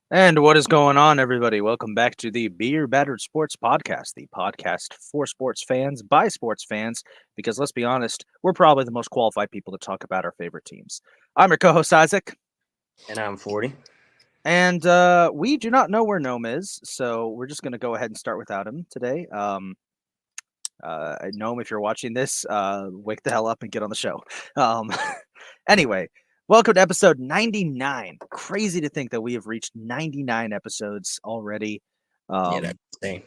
And what is going on, everybody? Welcome back to the Beer Battered Sports Podcast, the podcast for sports fans by sports fans, because let's be honest, we're probably the most qualified people to talk about our favorite teams. I'm your co host, Isaac, And I'm 40. and we do not know where Gnome is, so we're just going to go ahead and start without him today. Gnome, if you're watching this, wake the hell up and get on the show. Um, anyway, welcome to episode 99. Crazy to think that we have reached 99 episodes already. Yeah, that's Um, insane.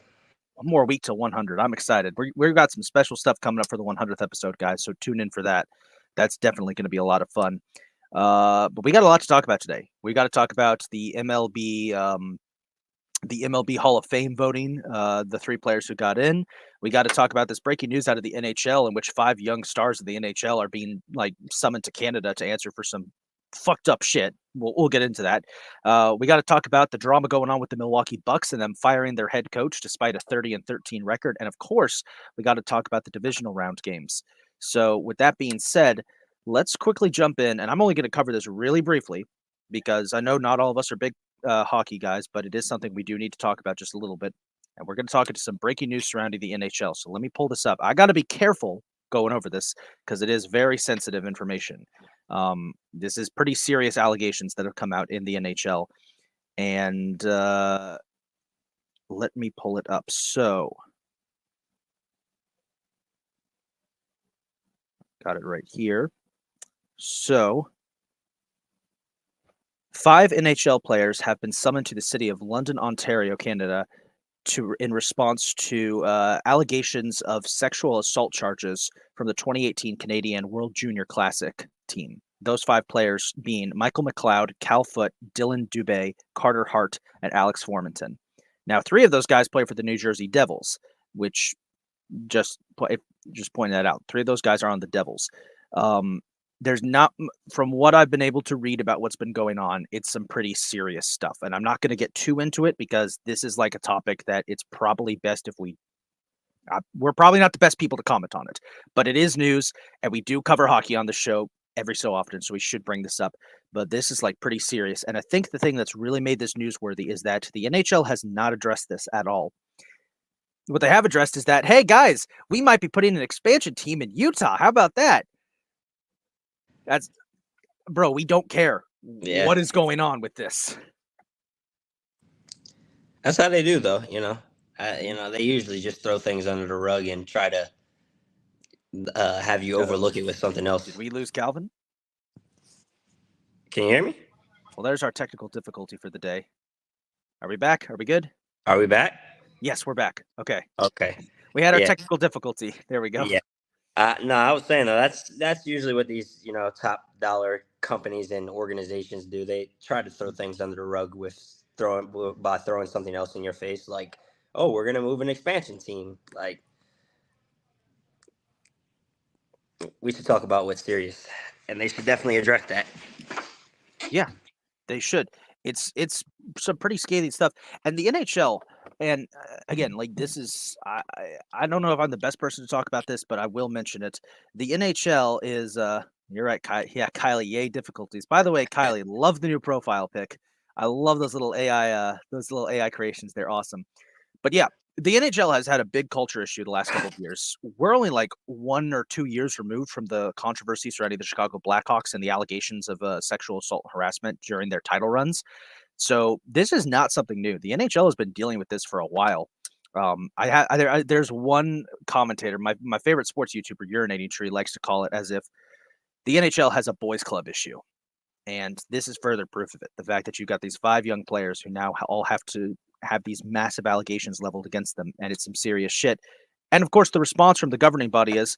One more week to 100. I'm excited. We've got some special stuff coming up for the 100th episode, guys. So tune in for that. That's definitely going to be a lot of fun. But we got a lot to talk about today. We got to talk about the MLB Hall of Fame voting, the three players who got in. We got to talk about this breaking news out of the NHL, in which five young stars of the NHL are being summoned to Canada to answer for some fucked up shit. We'll get into that. We got to talk about the drama going on with the Milwaukee Bucks and them firing their head coach despite a 30-13 record, and of course, we got to talk about the divisional round games. So, with that being said, let's quickly jump in, and I'm only going to cover this really briefly because I know not all of us are big hockey guys, but it is something we do need to talk about just a little bit. And we're going to talk into some breaking news surrounding the NHL. So let me pull this up. I got to be careful going over this because it is very sensitive information. This is pretty serious allegations that have come out in the NHL. And let me pull it up. So, got it right here. So, five NHL players have been summoned to the city of London, Ontario, Canada, in response to allegations of sexual assault charges from the 2018 Canadian World Junior Classic team. Those five players being Michael McLeod, Cal Foote, Dylan Dubé, Carter Hart, and Alex Formenton. Now, three of those guys play for the New Jersey Devils, which just pointing that out. Three of those guys are on the Devils. There's not, from what I've been able to read about what's been going on, it's some pretty serious stuff. And I'm not going to get too into it because this is like a topic that it's probably best if we're probably not the best people to comment on it, but it is news and we do cover hockey on the show every so often. So we should bring this up, but this is like pretty serious. And I think the thing that's really made this newsworthy is that the NHL has not addressed this at all. What they have addressed is that, hey guys, we might be putting an expansion team in Utah. How about that? That's bro, we don't care Yeah. what is going on with this. That's how they do, though. Mhm. They usually just throw things under the rug and try to have you overlook it with something Did else. we lose Calvin? Can you hear me? Well, there's our technical difficulty for the day. Are we back? Are we good? Are we back? Yes, we're back. Okay. Okay. We had our Yeah. technical difficulty. There we go. Yeah. No, I was saying though, that's usually what these top dollar companies and organizations do. They try to throw things under the rug by throwing something else in your face, like, oh, we're gonna move an expansion team. Like, we should talk about what's serious, and they should definitely address that. Yeah, they should. It's some pretty scathing stuff. And the NHL, and again, like this is I don't know if I'm the best person to talk about this, but I will mention it. The NHL is you're right, Kylie, yay difficulties. By the way, Kylie, love the new profile pic. I love those little AI creations. They're awesome. But yeah, the NHL has had a big culture issue the last couple of years. We're only like 1 or 2 years removed from the controversy surrounding the Chicago Blackhawks and the allegations of sexual assault and harassment during their title runs. So this is not something new. The NHL has been dealing with this for a while. There's one commentator, my favorite sports YouTuber, Urinating Tree, likes to call it as if the NHL has a boys' club issue. And this is further proof of it. The fact that you've got these five young players who now all have to have these massive allegations leveled against them, and it's some serious shit. And of course, the response from the governing body is,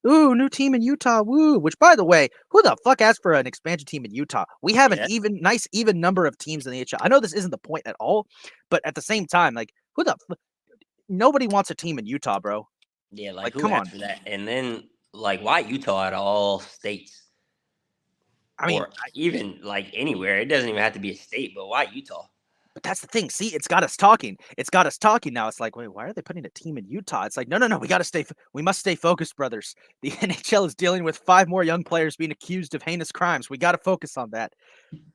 "Ooh, new team in Utah, woo!" Which, by the way, who the fuck asked for an expansion team in Utah? We have an Yeah. nice even number of teams in the NHL. I know this isn't the point at all, but at the same time, like, nobody wants a team in Utah, bro. Yeah, like Like, who come asked on. for that? And then like why Utah out of all states I mean, or even like anywhere? It doesn't even have to be a state, but why Utah? But that's the thing. See, it's got us talking. It's got us talking now. It's like, wait, why are they putting a team in Utah? It's like, no, no, no. We must stay focused, brothers. The NHL is dealing with 5 more young players being accused of heinous crimes. We got to focus on that.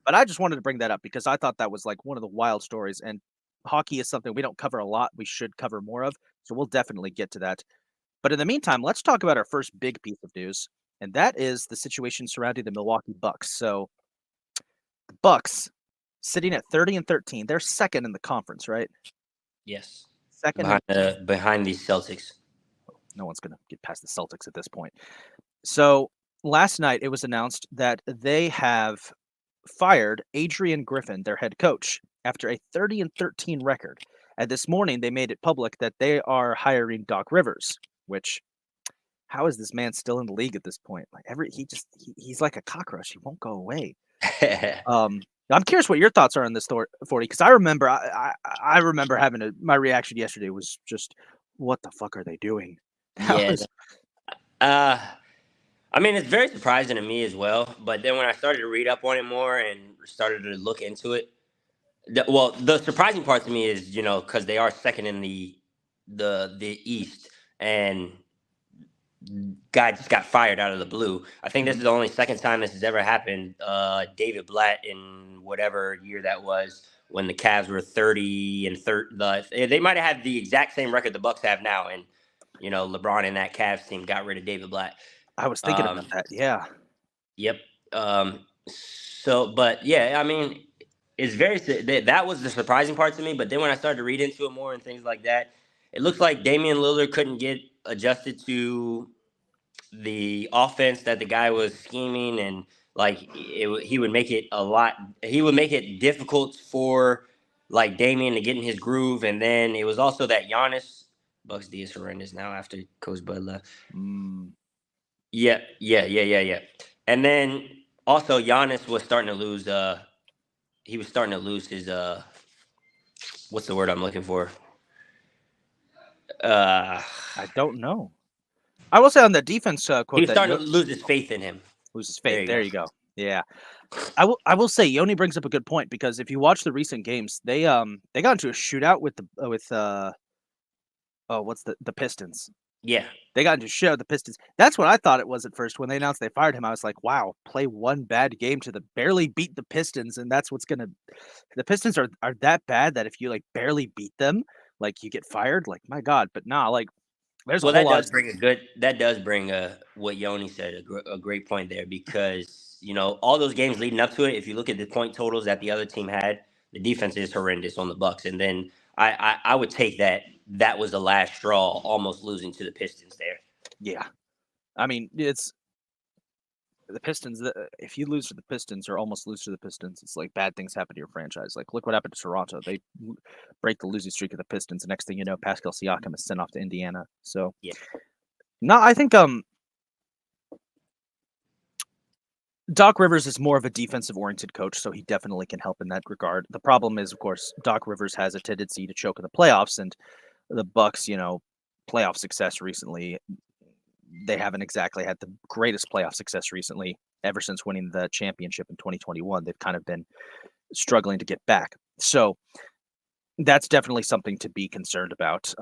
But I just wanted to bring that up because I thought that was like one of the wild stories. And hockey is something we don't cover a lot. We should cover more of. So we'll definitely get to that. But in the meantime, let's talk about our first big piece of news, and that is the situation surrounding the Milwaukee Bucks. So the Bucks sitting at 30 and 13, they're second in the conference, right? Yes, Second in behind these Celtics. no one's going to get past the Celtics at this point. So last night it was announced that they have fired Adrian Griffin, their head coach, after a 30 and 13 record. And this morning they made it public that they are hiring Doc Rivers, which how is this man still in the league at this point? Like he's like a cockroach. He won't go away. Um, I'm curious what your thoughts are on this story, 40, because I remember I remember having my reaction yesterday was just, what the fuck are they doing? That Yeah. was I mean, it's very surprising to me as well. But then when I started to read up on it more and started to look into it, the surprising part to me is, because they are second in the East, and guy just got fired out of the blue. I think this is the only second time this has ever happened. David Blatt in whatever year that was, when the Cavs were 30 and 30. They might have had the exact same record the Bucks have now, and LeBron and that Cavs team got rid of David Blatt. I was thinking about that. Yeah. Yep. But yeah, I mean, it's that was the surprising part to me. But then when I started to read into it more and things like that, it looks like Damian Lillard couldn't get adjusted to the offense that the guy was scheming, and like he would make it he would make it difficult for like Damian to get in his groove. And then it was also that Giannis, Bucks D is horrendous now after Coach Bud left. Yeah. And then also Giannis was starting to lose. He was starting to lose his. What's the word I'm looking for? I don't know. I will say on the defense He quote was that starting to lose his faith in him. loses faith. There you go. Yeah. I will say Yoni brings up a good point, because if you watch the recent games, they got into a shootout with what's the Pistons. Yeah. They got into a shootout with the Pistons. That's what I thought it was at first when they announced they fired him. I was like, wow, play one bad game to barely beat the Pistons, and that's what's gonna. The Pistons are that bad that if you like barely beat them, like you get fired. Like my God, but nah, like there's a Well, whole that lot does of bring a good. That does bring what Yoni said, a great point there, because all those games leading up to it. If you look at the point totals that the other team had, the defense is horrendous on the Bucks, and then I would take that was the last straw, almost losing to the Pistons there. Yeah, I mean it's the Pistons. If you lose to the Pistons or almost lose to the Pistons, it's like bad things happen to your franchise. Like look what happened to Toronto. They break the losing streak of the Pistons. The next thing you know, Pascal Siakam is sent off to Indiana. So Yeah. no, I think Doc Rivers is more of a defensive-oriented coach, so he definitely can help in that regard. The problem is, of course, Doc Rivers has a tendency to choke in the playoffs, and the Bucks, playoff success recently, they haven't exactly had the greatest playoff success recently. Ever since winning the championship in 2021, they've kind of been struggling to get back. So that's definitely something to be concerned about.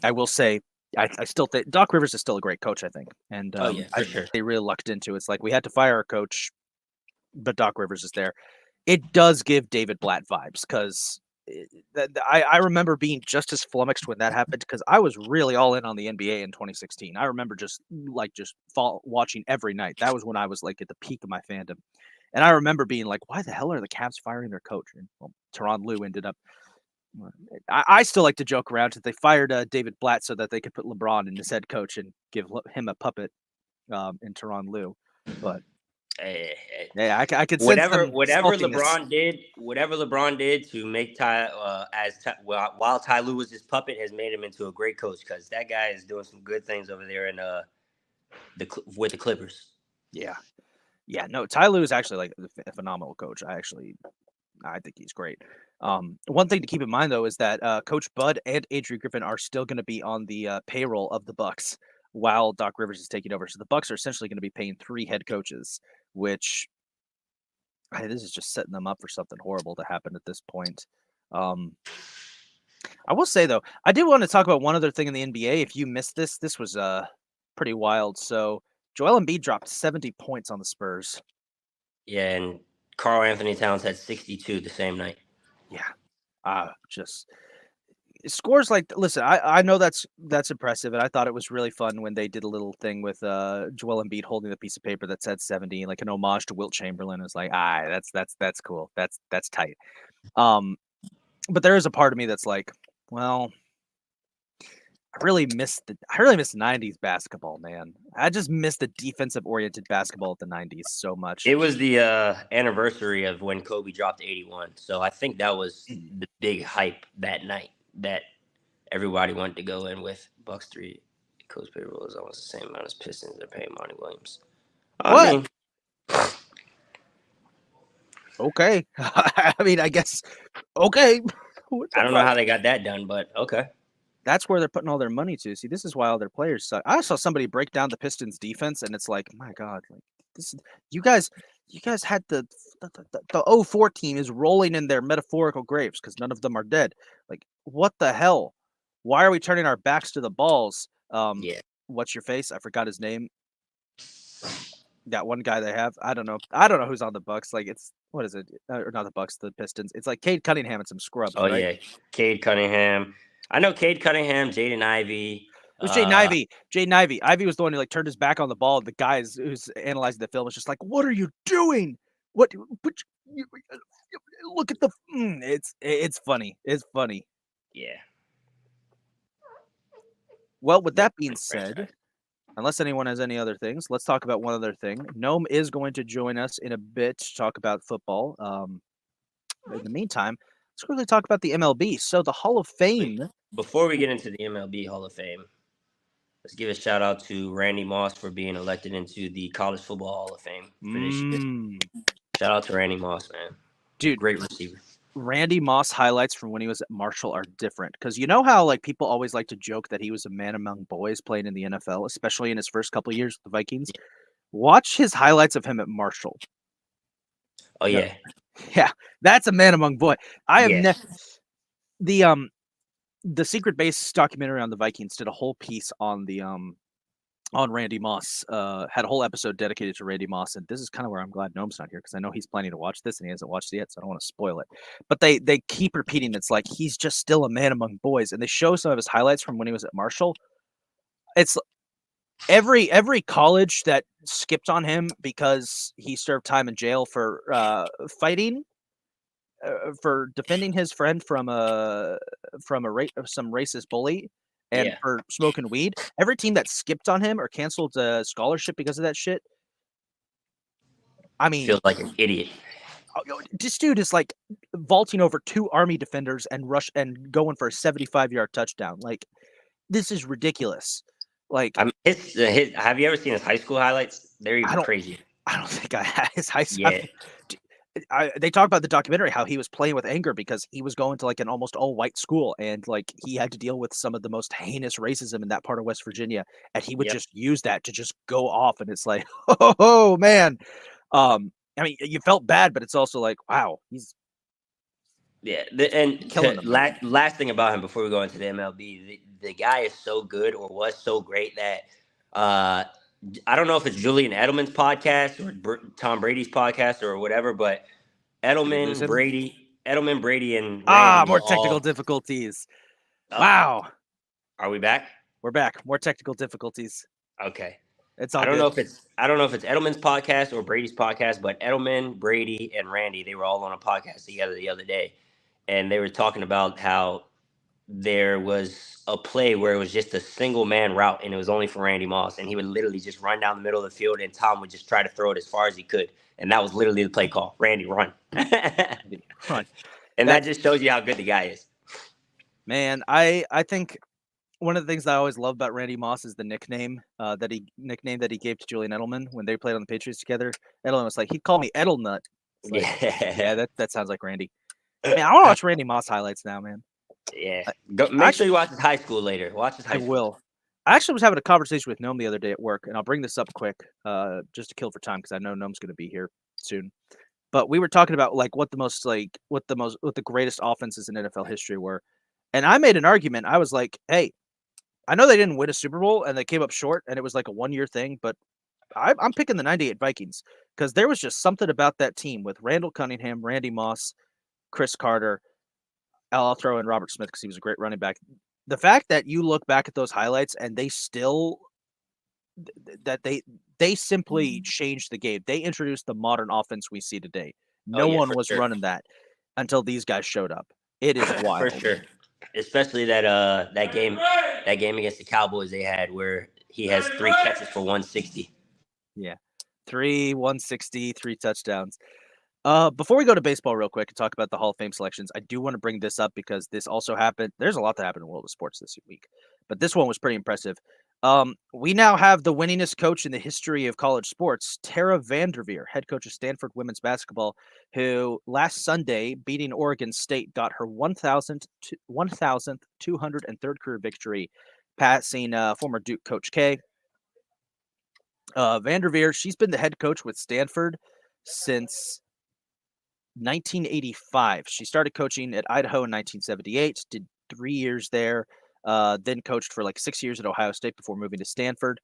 I will say, I still think Doc Rivers is still a great coach, I think, and Oh yeah, for sure. they really lucked into it. It's like we had to fire our coach, but Doc Rivers is there. It does give David Blatt vibes, because I remember being just as flummoxed when that happened, because I was really all in on the NBA in 2016. I remember just watching every night. That was when I was like at the peak of my fandom, and I remember being like, "Why the hell are the Cavs firing their coach?" And well, Tyronn Lue ended up. I still like to joke around that they fired David Blatt so that they could put LeBron in as head coach and give him a puppet in Tyronn Lue, but yeah, I could sense Whatever some saltiness. whatever LeBron did to make while Ty Lue was his puppet, has made him into a great coach, because that guy is doing some good things over there in with the Clippers. Yeah. No, Ty Lue is actually like a phenomenal coach. I think he's great. One thing to keep in mind though is that Coach Bud and Adrian Griffin are still going to be on the payroll of the Bucks while Doc Rivers is taking over. So the Bucks are essentially going to be paying 3 head coaches, which this is just setting them up for something horrible to happen at this point. I will say though, I did want to talk about one other thing in the NBA. If you missed this, this was pretty wild. So Joel Embiid dropped 70 points on the Spurs. Yeah, and Carl Anthony Towns had 62 the same night. Yeah, just scores like listen. I know that's impressive, and I thought it was really fun when they did a little thing with Joel Embiid holding the piece of paper that said 70, like an homage to Wilt Chamberlain. It's like that's cool. That's tight. But there is a part of me that's like, well, I really miss 90s basketball, man. I just miss the defensive oriented basketball of the 90s so much. It was the anniversary of when Kobe dropped 81. So I think that was the big hype that night that everybody wanted to go in with. Bucks 3 coach payroll is almost the same amount as Pistons. They're paying Monty Williams. What? I mean, okay. I mean, I guess okay. I don't know how they got that done, but okay. That's where they're putting all their money to. See, this is why all their players suck. I saw somebody break down the Pistons defense, and it's like, my God, like this. You guys had the 04 team is rolling in their metaphorical graves because none of them are dead. Like, what the hell? Why are we turning our backs to the balls? Yeah. What's your face? I forgot his name. That one guy they have. I don't know who's on the Bucks. Like, it's what is it? Or not the Bucks, the Pistons. It's like Cade Cunningham and some scrubs. Oh right? yeah, Cade Cunningham. I know Cade Cunningham, Jaden Ivey. It was Jaden Ivey. Jaden Ivey. Ivey was the one who like turned his back on the ball. The guy who's analyzing the film was just like, "What are you doing? What? Look at the." It's funny. It's funny. Yeah. Well, with that being said, unless anyone has any other things, let's talk about one other thing. Gnome is going to join us in a bit to talk about football. In the meantime, let's quickly talk about the MLB. So the Hall of Fame. Before we get into the MLB Hall of Fame, let's give a shout out to Randy Moss for being elected into the College Football Hall of Fame for this year. Shout out to Randy Moss, man. Dude, great receiver. Randy Moss highlights from when he was at Marshall are different because you know how like people always like to joke that he was a man among boys playing in the NFL, especially in his first couple of years with the Vikings. Yeah. Watch his highlights of him at Marshall. Oh yeah, yeah, that's a man among boys. I am the Secret Base documentary on the Vikings did a whole piece on the on Randy Moss, had a whole episode dedicated to Randy Moss, and this is kind of where I'm glad Gnome's not here because I know he's planning to watch this and he hasn't watched it yet, so I don't want to spoil it. But they keep repeating it's like he's just still a man among boys, and they show some of his highlights from when he was at Marshall. It's every college that skipped on him because he served time in jail for fighting. For defending his friend from some racist bully and for smoking weed, every team that skipped on him or canceled a scholarship because of that shit. I mean, feels like an idiot. This dude is like vaulting over 2 Army defenders and going for a 75-yard touchdown. Like, this is ridiculous. Like, have you ever seen his high school highlights? They're even crazy. I don't think I had his high school. Yeah. They talk about the documentary how he was playing with anger because he was going to like an almost all white school and like he had to deal with some of the most heinous racism in that part of West Virginia, and he would just use that to just go off. And it's like, oh man, I mean, you felt bad, but it's also like, wow, he's killing them. Last thing about him before we go into the MLB, the guy is so good or was so great that I don't know if it's Julian Edelman's podcast or Tom Brady's podcast or whatever, but Edelman, Brady, and Randy. More technical difficulties. Wow. Are we back? We're back. More technical difficulties. Okay. It's all I don't know if it's Edelman's podcast or Brady's podcast, but Edelman, Brady, and Randy, they were all on a podcast together the other day, and they were talking about how there was a play where it was just a single man route and it was only for Randy Moss, and he would literally just run down the middle of the field and Tom would just try to throw it as far as he could. And that was literally the play call. Randy, run. Run. And that just shows you how good the guy is. Man, I think one of the things that I always love about Randy Moss is the nickname that he gave to Julian Edelman when they played on the Patriots together. Edelman was like, he'd call me Edelnut. Like, yeah, that sounds like Randy. Man, I want to watch Randy Moss highlights now, man. Yeah. Make sure you watch his high school later. Watch his high school. I will. I actually was having a conversation with Gnome the other day at work, and I'll bring this up quick just to kill for time because I know Gnome's going to be here soon. But we were talking about like what the greatest offenses in NFL history were. And I made an argument. I was like, hey, I know they didn't win a Super Bowl and they came up short and it was like a 1-year thing, but I'm picking the 98 Vikings because there was just something about that team with Randall Cunningham, Randy Moss, Chris Carter. I'll throw in Robert Smith because he was a great running back. The fact that you look back at those highlights and they still that they simply changed the game. They introduced the modern offense we see today. Oh No yeah, one for was sure. running that until these guys showed up. It is For wild. sure. Especially that game against the Cowboys they had where he has 3 catches for 160. Yeah. 160, 3 touchdowns. Before we go to baseball real quick and talk about the Hall of Fame selections, I do want to bring this up because this also happened. There's a lot that happened in the world of sports this week, but this one was pretty impressive. We now have the winningest coach in the history of college sports, Tara Vanderveer, head coach of Stanford women's basketball, who last Sunday, beating Oregon State, got her 1,203rd career victory, passing former Duke coach K. Vanderveer, she's been the head coach with Stanford since 1985. She started coaching at Idaho in 1978, did 3 years there, then coached for like 6 years at Ohio State before moving to Stanford.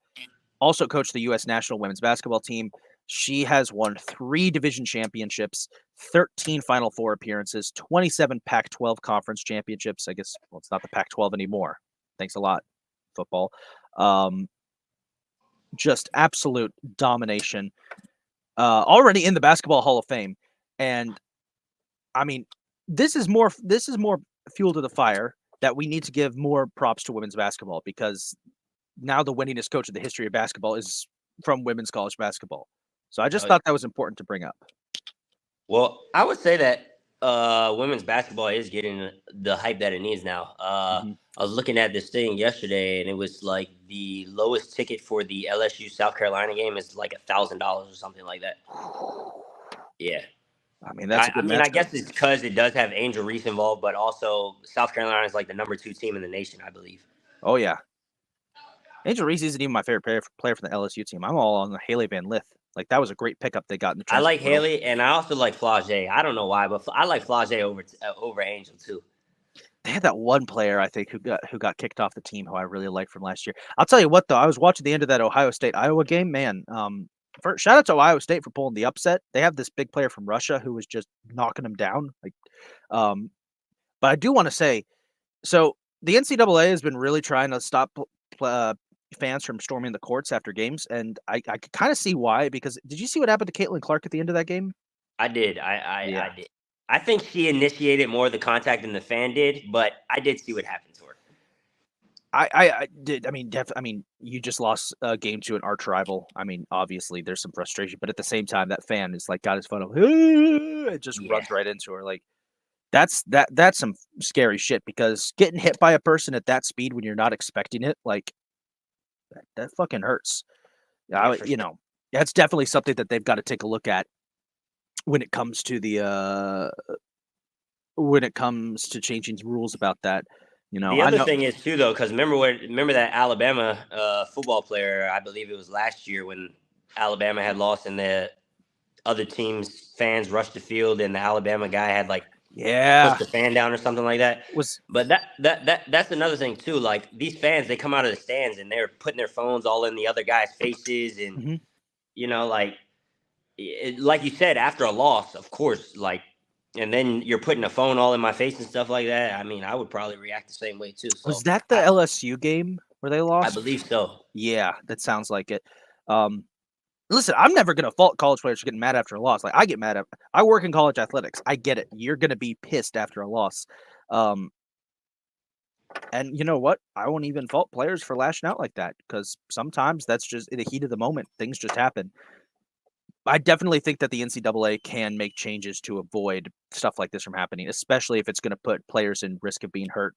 Also coached the U.S. national women's basketball team. She has won 3 division championships, 13 Final Four appearances, 27 Pac-12 conference championships. I guess, well, it's not the Pac-12 anymore. Thanks a lot, football. Just absolute domination. Already in the Basketball Hall of Fame. And I mean, this is more fuel to the fire that we need to give more props to women's basketball because now the winningest coach in the history of basketball is from women's college basketball. So I just thought that was important to bring up. Well, I would say that women's basketball is getting the hype that it needs now. I was looking at this thing yesterday, and it was like the lowest ticket for the LSU South Carolina game is like $1,000 or something like that. Yeah. I mean, that's a good matchup. I guess it's because it does have Angel Reese involved, but also South Carolina is like the number 2 team in the nation, I believe. Oh, yeah. Angel Reese isn't even my favorite player from the LSU team. I'm all on the Haley Van Lith. Like, that was a great pickup they got in the transfer. I like Haley, and I also like Flau'jae. I don't know why, but I like Flau'jae over Angel, too. They had that one player, I think, who got kicked off the team who I really liked from last year. I'll tell you what, though. I was watching the end of that Ohio State-Iowa game. Man, shout out to Ohio State for pulling the upset. They have this big player from Russia who was just knocking them down. But I do want to say, so the NCAA has been really trying to stop fans from storming the courts after games, and I could kind of see why. Because did you see what happened to Caitlin Clark at the end of that game? I did. I did. I think she initiated more of the contact than the fan did, but I did see what happened to her. I did. I mean, you just lost a game to an arch rival. I mean, obviously there's some frustration, but at the same time, that fan is like got his phone up, it just runs right into her. Like that's some scary shit because getting hit by a person at that speed when you're not expecting it, like that fucking hurts. That's definitely something that they've got to take a look at when it comes to changing rules about that. The other thing is too, though, because remember that Alabama football player? I believe it was last year when Alabama had lost and the other team's fans rushed the field and the Alabama guy had pushed the fan down or something like that. But that's another thing too. Like these fans, they come out of the stands and they're putting their phones all in the other guys' faces, and like you said, after a loss, of course, and then you're putting a phone all in my face and stuff like that. I mean, I would probably react the same way too. So was that the LSU game where they lost? I believe so. Yeah, that sounds like it. Listen, I'm never gonna fault college players for getting mad after a loss. Like I get mad I work in college athletics. I get it. You're gonna be pissed after a loss. And you know what? I won't even fault players for lashing out like that because sometimes that's just in the heat of the moment. Things just happen. I definitely think that the NCAA can make changes to avoid stuff like this from happening, especially if it's going to put players in risk of being hurt.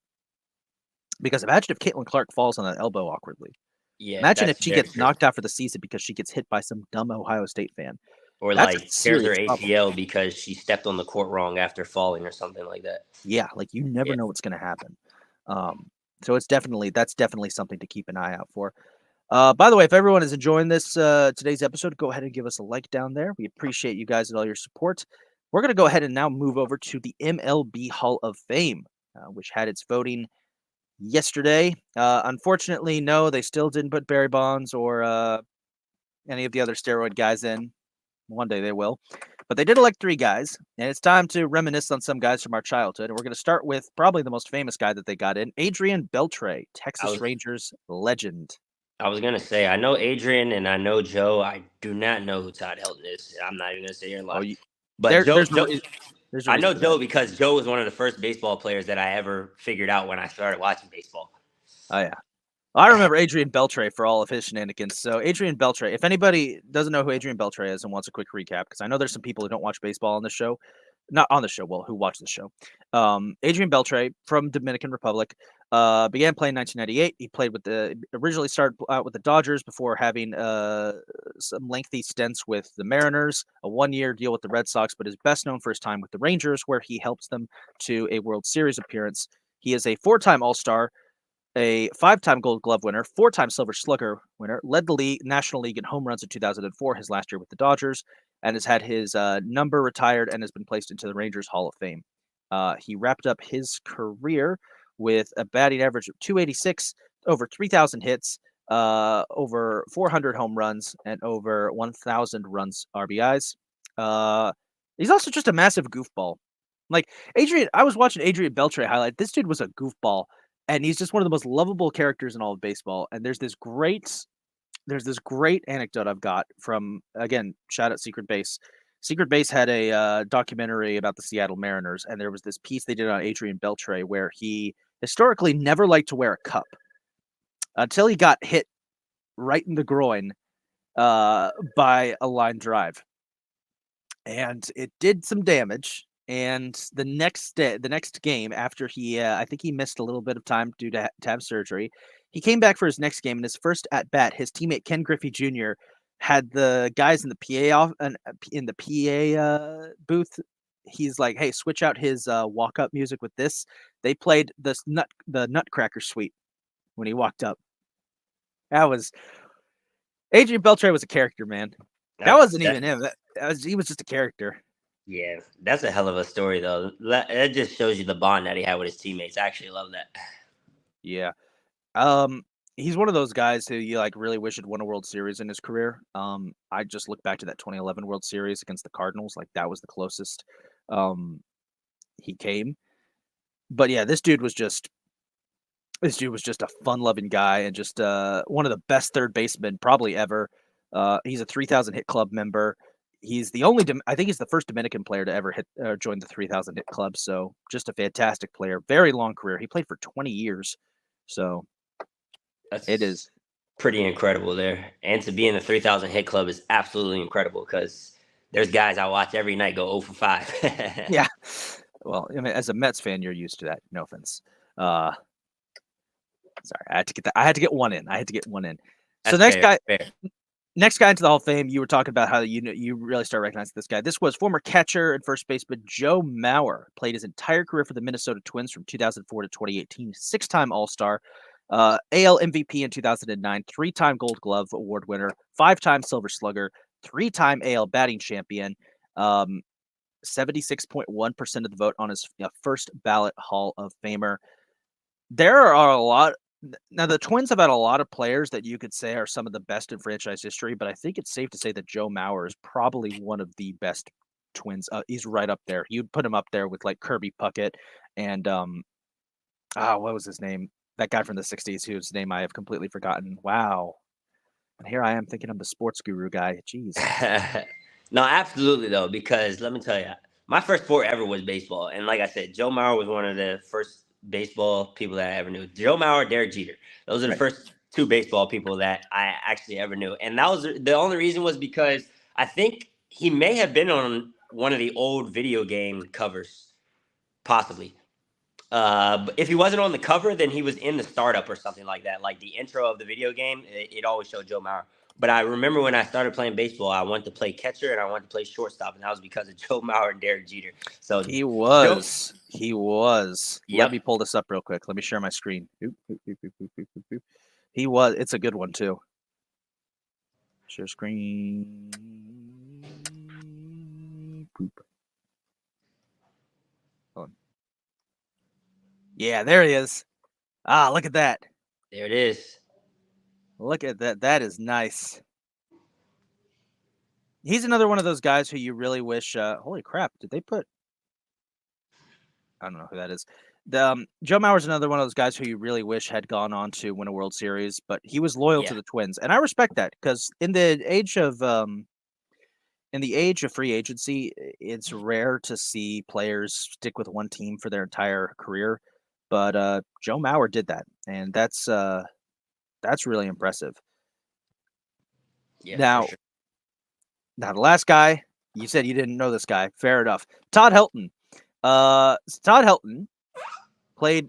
Because imagine if Caitlin Clark falls on an elbow awkwardly. Yeah. Imagine if she gets knocked out for the season because she gets hit by some dumb Ohio State fan. Or tears her ACL because she stepped on the court wrong after falling or something like that. Yeah, you never know what's going to happen. So that's definitely something to keep an eye out for. By the way, if everyone is enjoying this today's episode, go ahead and give us a like down there. We appreciate you guys and all your support. We're going to go ahead and now move over to the MLB Hall of Fame, which had its voting yesterday. Unfortunately, no, they still didn't put Barry Bonds or any of the other steroid guys in. One day they will. But they did elect 3 guys, and it's time to reminisce on some guys from our childhood. And we're going to start with probably the most famous guy that they got in, Adrian Beltre, I Texas was Rangers legend. I was gonna say I know Adrian and I know Joe. I do not know who Todd Helton is. I'm not even gonna sit here and Oh, lie. But there's a I know reason for that. Joe because Joe was one of the first baseball players that I ever figured out when I started watching baseball. Oh yeah, I remember Adrian Beltre for all of his shenanigans. So Adrian Beltre, if anybody doesn't know who Adrian Beltre is and wants a quick recap, because I know there's some people who don't watch baseball on this show, not on the show, well, who watch the show. Adrian Beltre from Dominican Republic began playing in 1998. He played with originally started out with the Dodgers before having some lengthy stints with the Mariners, a 1-year deal with the Red Sox, but is best known for his time with the Rangers, where he helped them to a World Series appearance. He is a 4-time All-Star, a 5-time Gold Glove winner, 4-time Silver Slugger winner, led the National League in home runs in 2004, his last year with the Dodgers, and has had his number retired and has been placed into the Rangers Hall of Fame. He wrapped up his career with a batting average of 286, over 3,000 hits, over 400 home runs, and over 1,000 runs RBIs. He's also just a massive goofball. Like I was watching Adrian Beltre highlight. This dude was a goofball, and he's just one of the most lovable characters in all of baseball. And there's this great anecdote I've got from, again, shout out Secret Base. Secret Base had a documentary about the Seattle Mariners, and there was this piece they did on Adrian Beltre where he historically never liked to wear a cup until he got hit right in the groin by a line drive, and it did some damage. And the next game after I think he missed a little bit of time due to have surgery, he came back for his next game. And his first at bat, his teammate Ken Griffey Jr. had the guys in the PA booth. He's like, "Hey, switch out his walk up music with this." They played the Nutcracker Suite when he walked up. That was Adrian Beltre was a character, man. That That's wasn't even that. him. He was just a character. Yeah, that's a hell of a story though. That just shows you the bond that he had with his teammates. I actually love that. Yeah. Um, he's one of those guys who you like really wish had won a World Series in his career. I just look back to that 2011 World Series against the Cardinals, like that was the closest um he came. But yeah, this dude was just a fun-loving guy and just one of the best third basemen probably ever. He's a 3,000 hit club member. He's the only I think he's the first Dominican player to ever join the 3,000 hit club. So just a fantastic player. Very long career. He played for 20 years. So it That's is. pretty incredible there. And to be in the 3,000 hit club is absolutely incredible because there's guys I watch every night go 0 for 5. Yeah. Well, I mean, as a Mets fan, you're used to that. No offense. Uh, sorry, I had to get that. I had to get one in. I had to get one in. So That's fair. Fair. next guy into the Hall of Fame. You were talking about how you really start recognizing this guy. This was former catcher and first baseman Joe Mauer. Played his entire career for the Minnesota Twins from 2004 to 2018. 6-time All-Star. AL MVP in 2009. 3-time Gold Glove Award winner. 5-time Silver Slugger. 3-time AL batting champion. 76.1% of the vote on his first ballot Hall of Famer. There are a lot. Now, the Twins have had a lot of players that you could say are some of the best in franchise history, but I think it's safe to say that Joe Mauer is probably one of the best Twins. He's right up there. You'd put him up there with like Kirby Puckett and what was his name? That guy from the '60s whose name I have completely forgotten. Wow. And here I am thinking I'm the sports guru guy. Jeez. No, absolutely though, because let me tell you, my first sport ever was baseball, and like I said, Joe Mauer was one of the first baseball people that I ever knew. Joe Mauer, Derek Jeter, those are the Right. first 2 baseball people that I actually ever knew, and that was the only reason was because I think he may have been on one of the old video game covers, possibly. But if he wasn't on the cover, then he was in the startup or something like that. Like the intro of the video game, it always showed Joe Mauer. But I remember when I started playing baseball, I wanted to play catcher and I wanted to play shortstop, and that was because of Joe Mauer and Derek Jeter. So, He Joe, was. He was. Let me yep, pull this up real quick. Let me share my screen. Oop, oop, oop, oop, oop, oop, oop, oop. He was. It's a good one too. Share screen. Boop. Yeah, there he is. Ah, look at that. There it is. Look at that. That is nice. He's another one of those guys who you really wish. Holy crap! Did they put? I don't know who that is. Joe Mauer's another one of those guys who you really wish had gone on to win a World Series, but he was loyal Yeah. to the Twins, and I respect that because in the age of free agency, it's rare to see players stick with one team for their entire career. But Joe Mauer did that, and that's really impressive. Yeah, for Now, sure. now the last guy, you said you didn't know this guy. Fair enough. Todd Helton. Todd Helton played,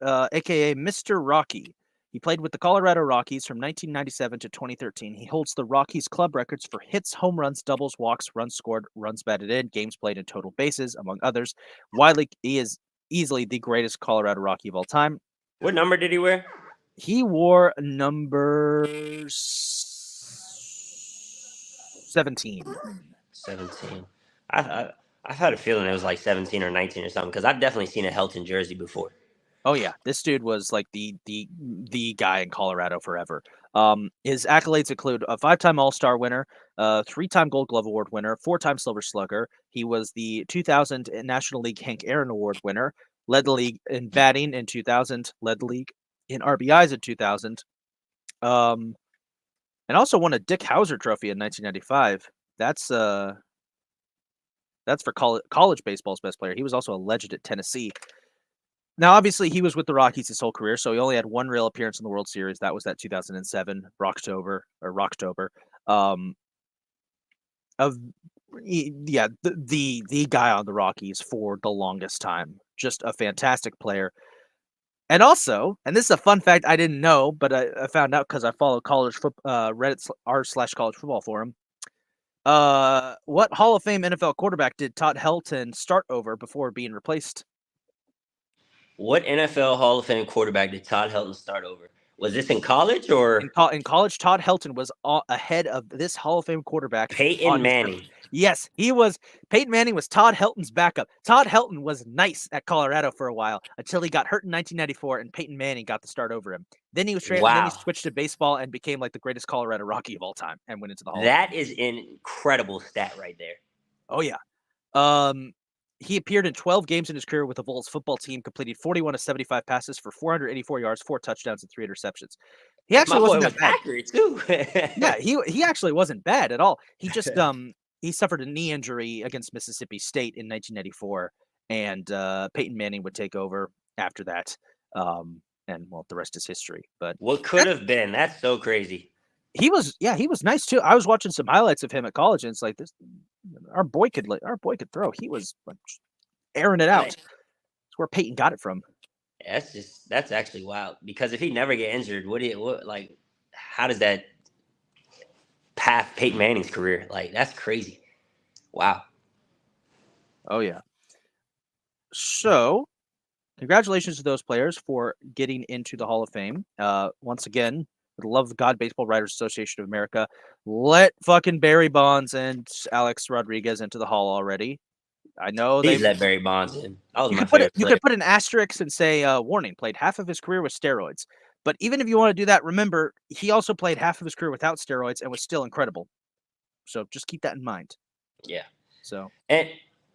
aka Mr. Rocky. He played with the Colorado Rockies from 1997 to 2013. He holds the Rockies club records for hits, home runs, doubles, walks, runs scored, runs batted in, games played, and total bases, among others. Widely, he is easily the greatest Colorado Rocky of all time. What number did he wear? He wore number 17. 17. I've had a feeling it was like 17 or 19 or something because I've definitely seen a Helton jersey before. Oh yeah, this dude was like the guy in Colorado forever. His accolades include a 5-time All-Star winner, 3-time Gold Glove Award winner, 4-time Silver Slugger. He was the 2000 National League Hank Aaron Award winner, led the league in batting in 2000, led the league in RBIs in 2000, um, and also won a Dick Hauser Trophy in 1995. That's for college baseball's best player. He was also a legend at Tennessee. Now, obviously, he was with the Rockies his whole career, so he only had one real appearance in the World Series. That was that 2007 Rocktober. Um, of yeah, the guy on the Rockies for the longest time. Just a fantastic player. And also, and this is a fun fact I didn't know, but I found out because I follow college Reddit r// college football forum. What Hall of Fame NFL quarterback did Todd Helton start over before being replaced? What NFL Hall of Fame quarterback did Todd Helton start over? Was this in college In, or in college, Todd Helton was ahead of this Hall of Fame quarterback on Peyton his first. Manning? Yes, he was. Peyton Manning was Todd Helton's backup. Todd Helton was nice at Colorado for a while until he got hurt in 1994, and Peyton Manning got the start over him. Then then he Wow. switched to baseball and became like the greatest Colorado Rocky of all time, and went into the Hall of Fame. That is an incredible stat right there. Oh yeah. Um, he appeared in 12 games in his career with the Bulls football team, completed 41 of 75 passes for 484 yards, 4 touchdowns, and 3 interceptions. He And my actually boy wasn't was that bad. accurate too. Yeah, he actually wasn't bad at all. He just he suffered a knee injury against Mississippi State in 1994, and Peyton Manning would take over after that. And well, the rest is history. But What could have been? That's so crazy. he was nice too. I was watching some highlights of him at college, and it's like this our boy could throw. He was like airing it out. I, It's where Peyton got it from. that's actually wild. Because if he never get injured, how does that path Peyton Manning's career? Like that's crazy. Wow. Oh yeah. So congratulations to those players for getting into the Hall of Fame. Once again, with the love of God, Baseball Writers Association of America, let fucking Barry Bonds and Alex Rodriguez into the Hall already. I know Please let Barry Bonds in. That was you my could put it. favorite You player. could put an asterisk and say, "Warning: played half of his career with steroids." But even if you want to do that, remember he also played half of his career without steroids and was still incredible. So just keep that in mind. Yeah. So And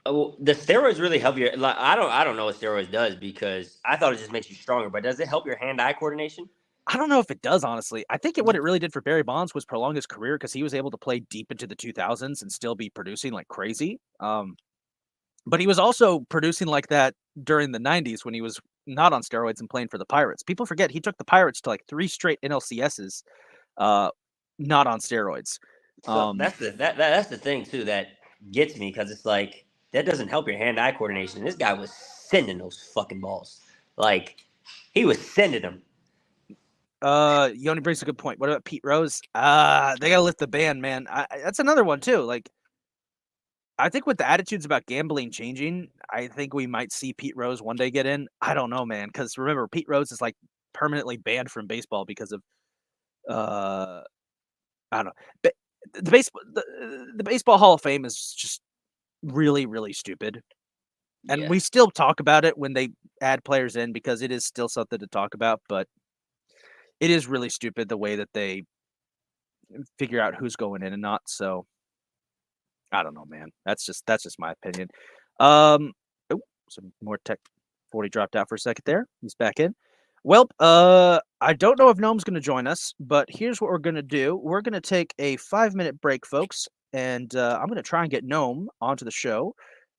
the steroids really help you. Like I don't know what steroids does because I thought it just makes you stronger. But does it help your hand-eye coordination? I don't know if it does, honestly. I think what it really did for Barry Bonds was prolong his career because he was able to play deep into the 2000s and still be producing like crazy. But he was also producing like that during the 90s when he was not on steroids and playing for the Pirates. People forget he took the Pirates to like 3 straight NLCSs, uh, not on steroids. So that's the thing too that gets me because it's like that doesn't help your hand-eye coordination. This guy was sending those fucking balls, like he was sending them. Yoni brings a good point. What about Pete Rose? They gotta lift the band, man. That's another one too. Like, I think with the attitudes about gambling changing, I think we might see Pete Rose one day get in. I don't know, man, because remember, Pete Rose is like permanently banned from baseball because of uh, I don't know. But the baseball Hall of Fame is just really, really stupid. And Yeah. we still talk about it when they add players in because it is still something to talk about, but it is really stupid the way that they figure out who's going in and not. So I don't know, man. That's just my opinion. Um, oh, some more tech. 40 dropped out for a second there. He's back in. Well, I don't know if Gnome's going to join us, but here's what we're going to do. We're going to take a 5-minute break, folks, and I'm going to try and get Gnome onto the show.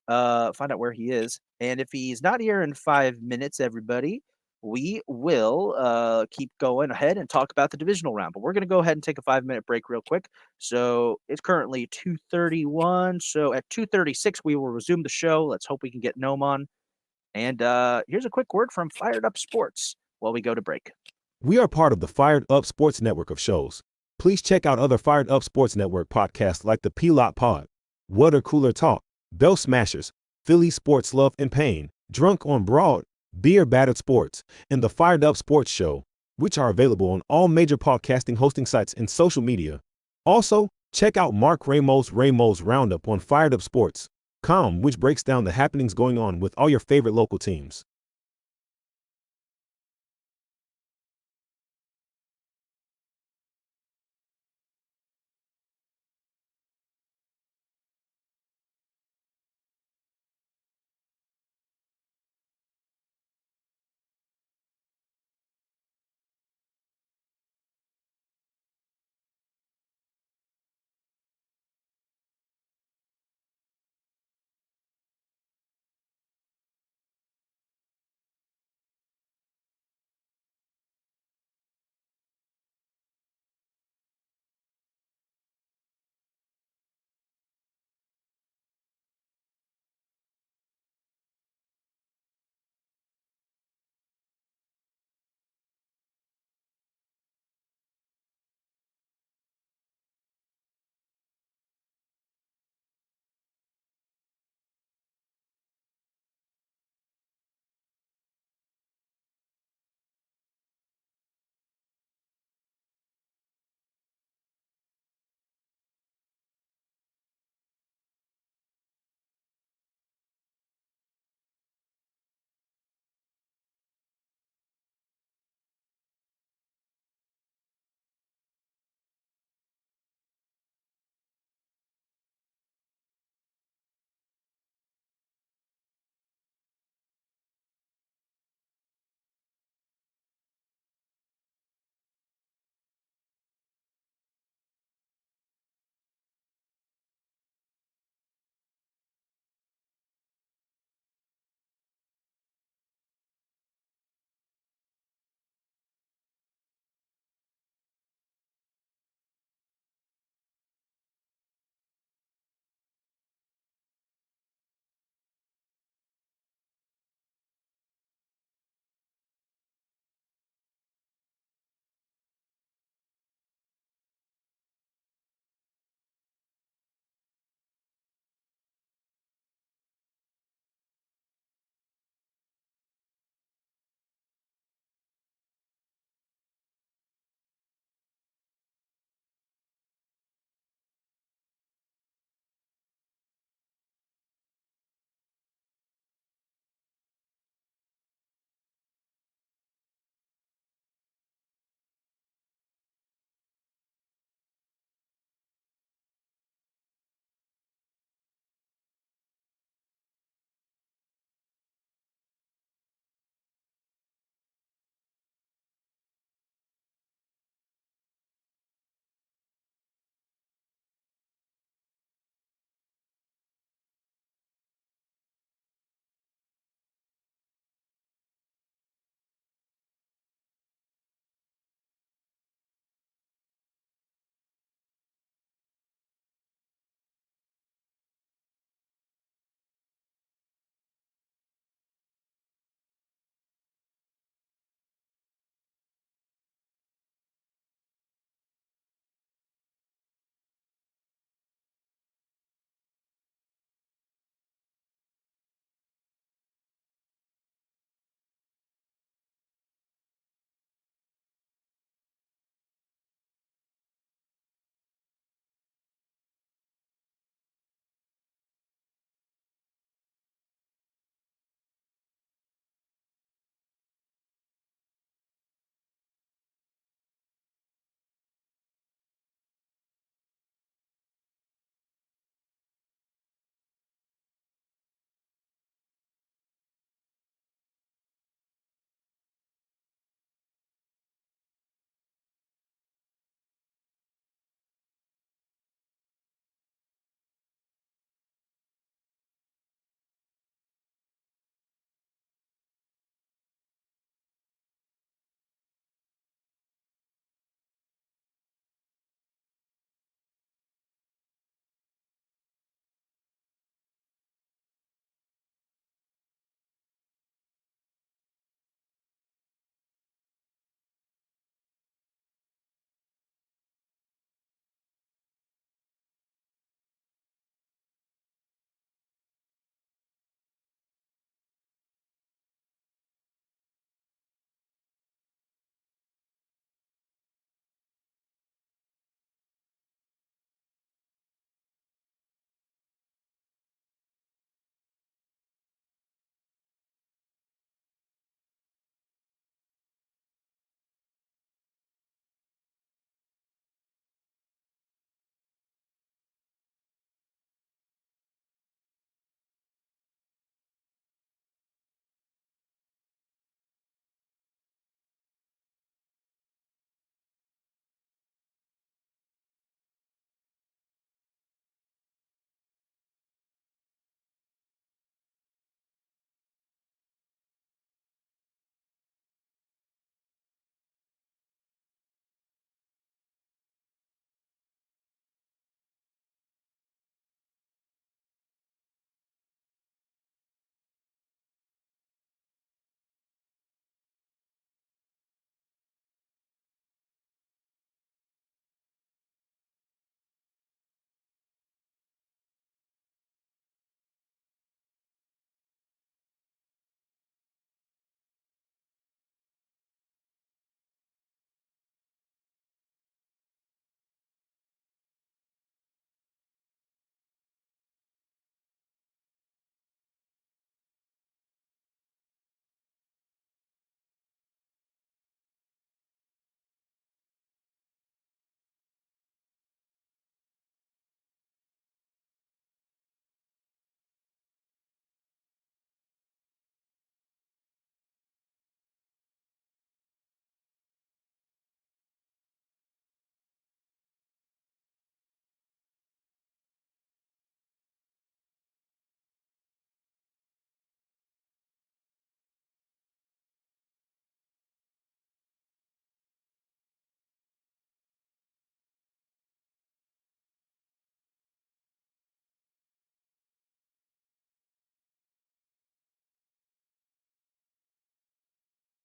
Find out where he is, and if he's not here in 5 minutes, everybody, we will keep going ahead and talk about the divisional round. But we're going to go ahead and take a 5-minute break real quick. So it's currently 2:31. So at 2:36, we will resume the show. Let's hope we can get Gnome on. And here's a quick word from Fired Up Sports while we go to break. We are part of the Fired Up Sports network of shows. Please check out other Fired Up Sports Network podcasts like the P-Lot Pod, Water Cooler Talk, Bell Smashers, Philly Sports Love and Pain, Drunk on Broad, Beer Battered Sports, and the Fired Up Sports Show, which are available on all major podcasting hosting sites and social media. Also, check out Mark Ramos' Roundup on Fired Up Sports.com, which breaks down the happenings going on with all your favorite local teams.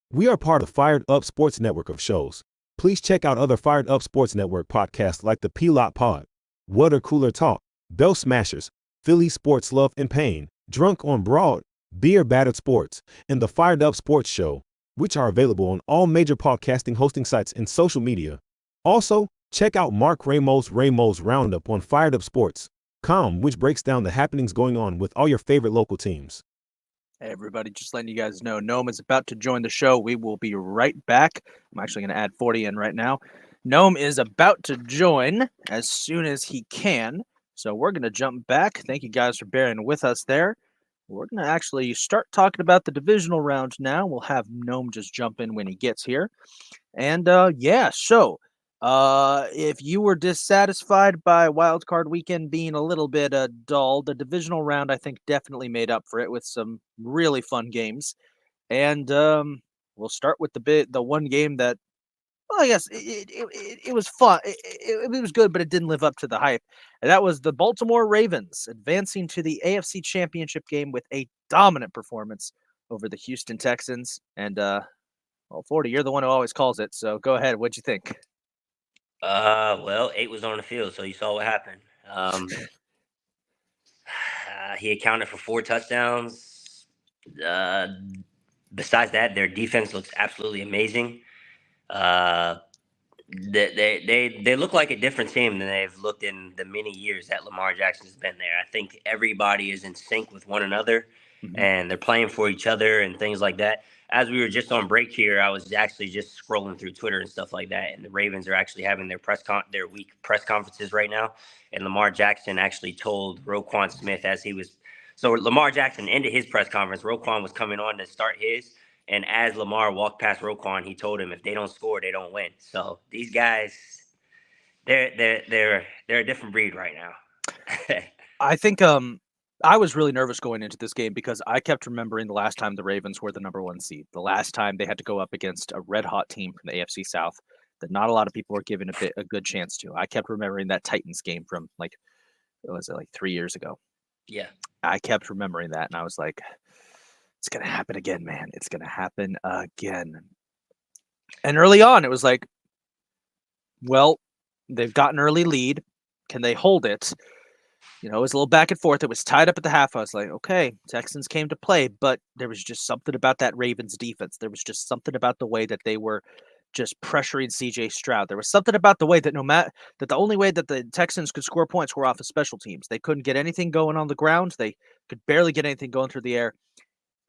We are part of the Fired Up Sports Network of shows. Please check out other Fired Up Sports Network podcasts like the P-Lot Pod, Water Cooler Talk, Bell Smashers, Philly Sports Love and Pain, Drunk on Broad, Beer Battered Sports, and the Fired Up Sports Show, which are available on all major podcasting hosting sites and social media. Also, check out Mark Ramos' Roundup on firedupsports.com, which breaks down the happenings going on with all your favorite local teams. Hey everybody, just letting you guys know, Gnome is about to join the show. We will be right back. I'm actually going to add 40 in right now. Gnome is about to join as soon as he can. So we're going to jump back. Thank you guys for bearing with us there. We're going to actually start talking about the divisional round now. We'll have Gnome just jump in when he gets here. And if you were dissatisfied by Wild Card Weekend being a little bit dull, the divisional round I think definitely made up for it with some really fun games. And we'll start with the one game that, well, I guess it was fun. It was good, but it didn't live up to the hype. And that was the Baltimore Ravens advancing to the AFC Championship game with a dominant performance over the Houston Texans. And well, 40, you're the one who always calls it, so go ahead. What'd you think? Well, 8 was on the field, so you saw what happened. He accounted for 4 touchdowns. Besides that, their defense looks absolutely amazing. They look like a different team than they've looked in the many years that Lamar Jackson's been there. I think everybody is in sync with one another, and they're playing for each other and things like that. As we were just on break here, I was actually just scrolling through Twitter and stuff like that, and the Ravens are actually having their week press conferences right now. And Lamar Jackson actually told Roquan Smith so Lamar Jackson ended his press conference. Roquan was coming on to start his. And as Lamar walked past Roquan, he told him, if they don't score, they don't win. So these guys, they're a different breed right now. I think I was really nervous going into this game because I kept remembering the last time the Ravens were the number 1 seed. The last time they had to go up against a red-hot team from the AFC South that not a lot of people were given a good chance to. I kept remembering that Titans game from like 3 years ago. Yeah. I kept remembering that, and I was like, it's going to happen again, man. It's going to happen again. And early on, it was like, well, they've got an early lead. Can they hold it? You know, it was a little back and forth. It was tied up at the half. I was like, okay, Texans came to play, but there was just something about that Ravens defense. There was just something about the way that they were just pressuring CJ Stroud. There was something about the way that the only way that the Texans could score points were off of special teams. They couldn't get anything going on the ground. They could barely get anything going through the air.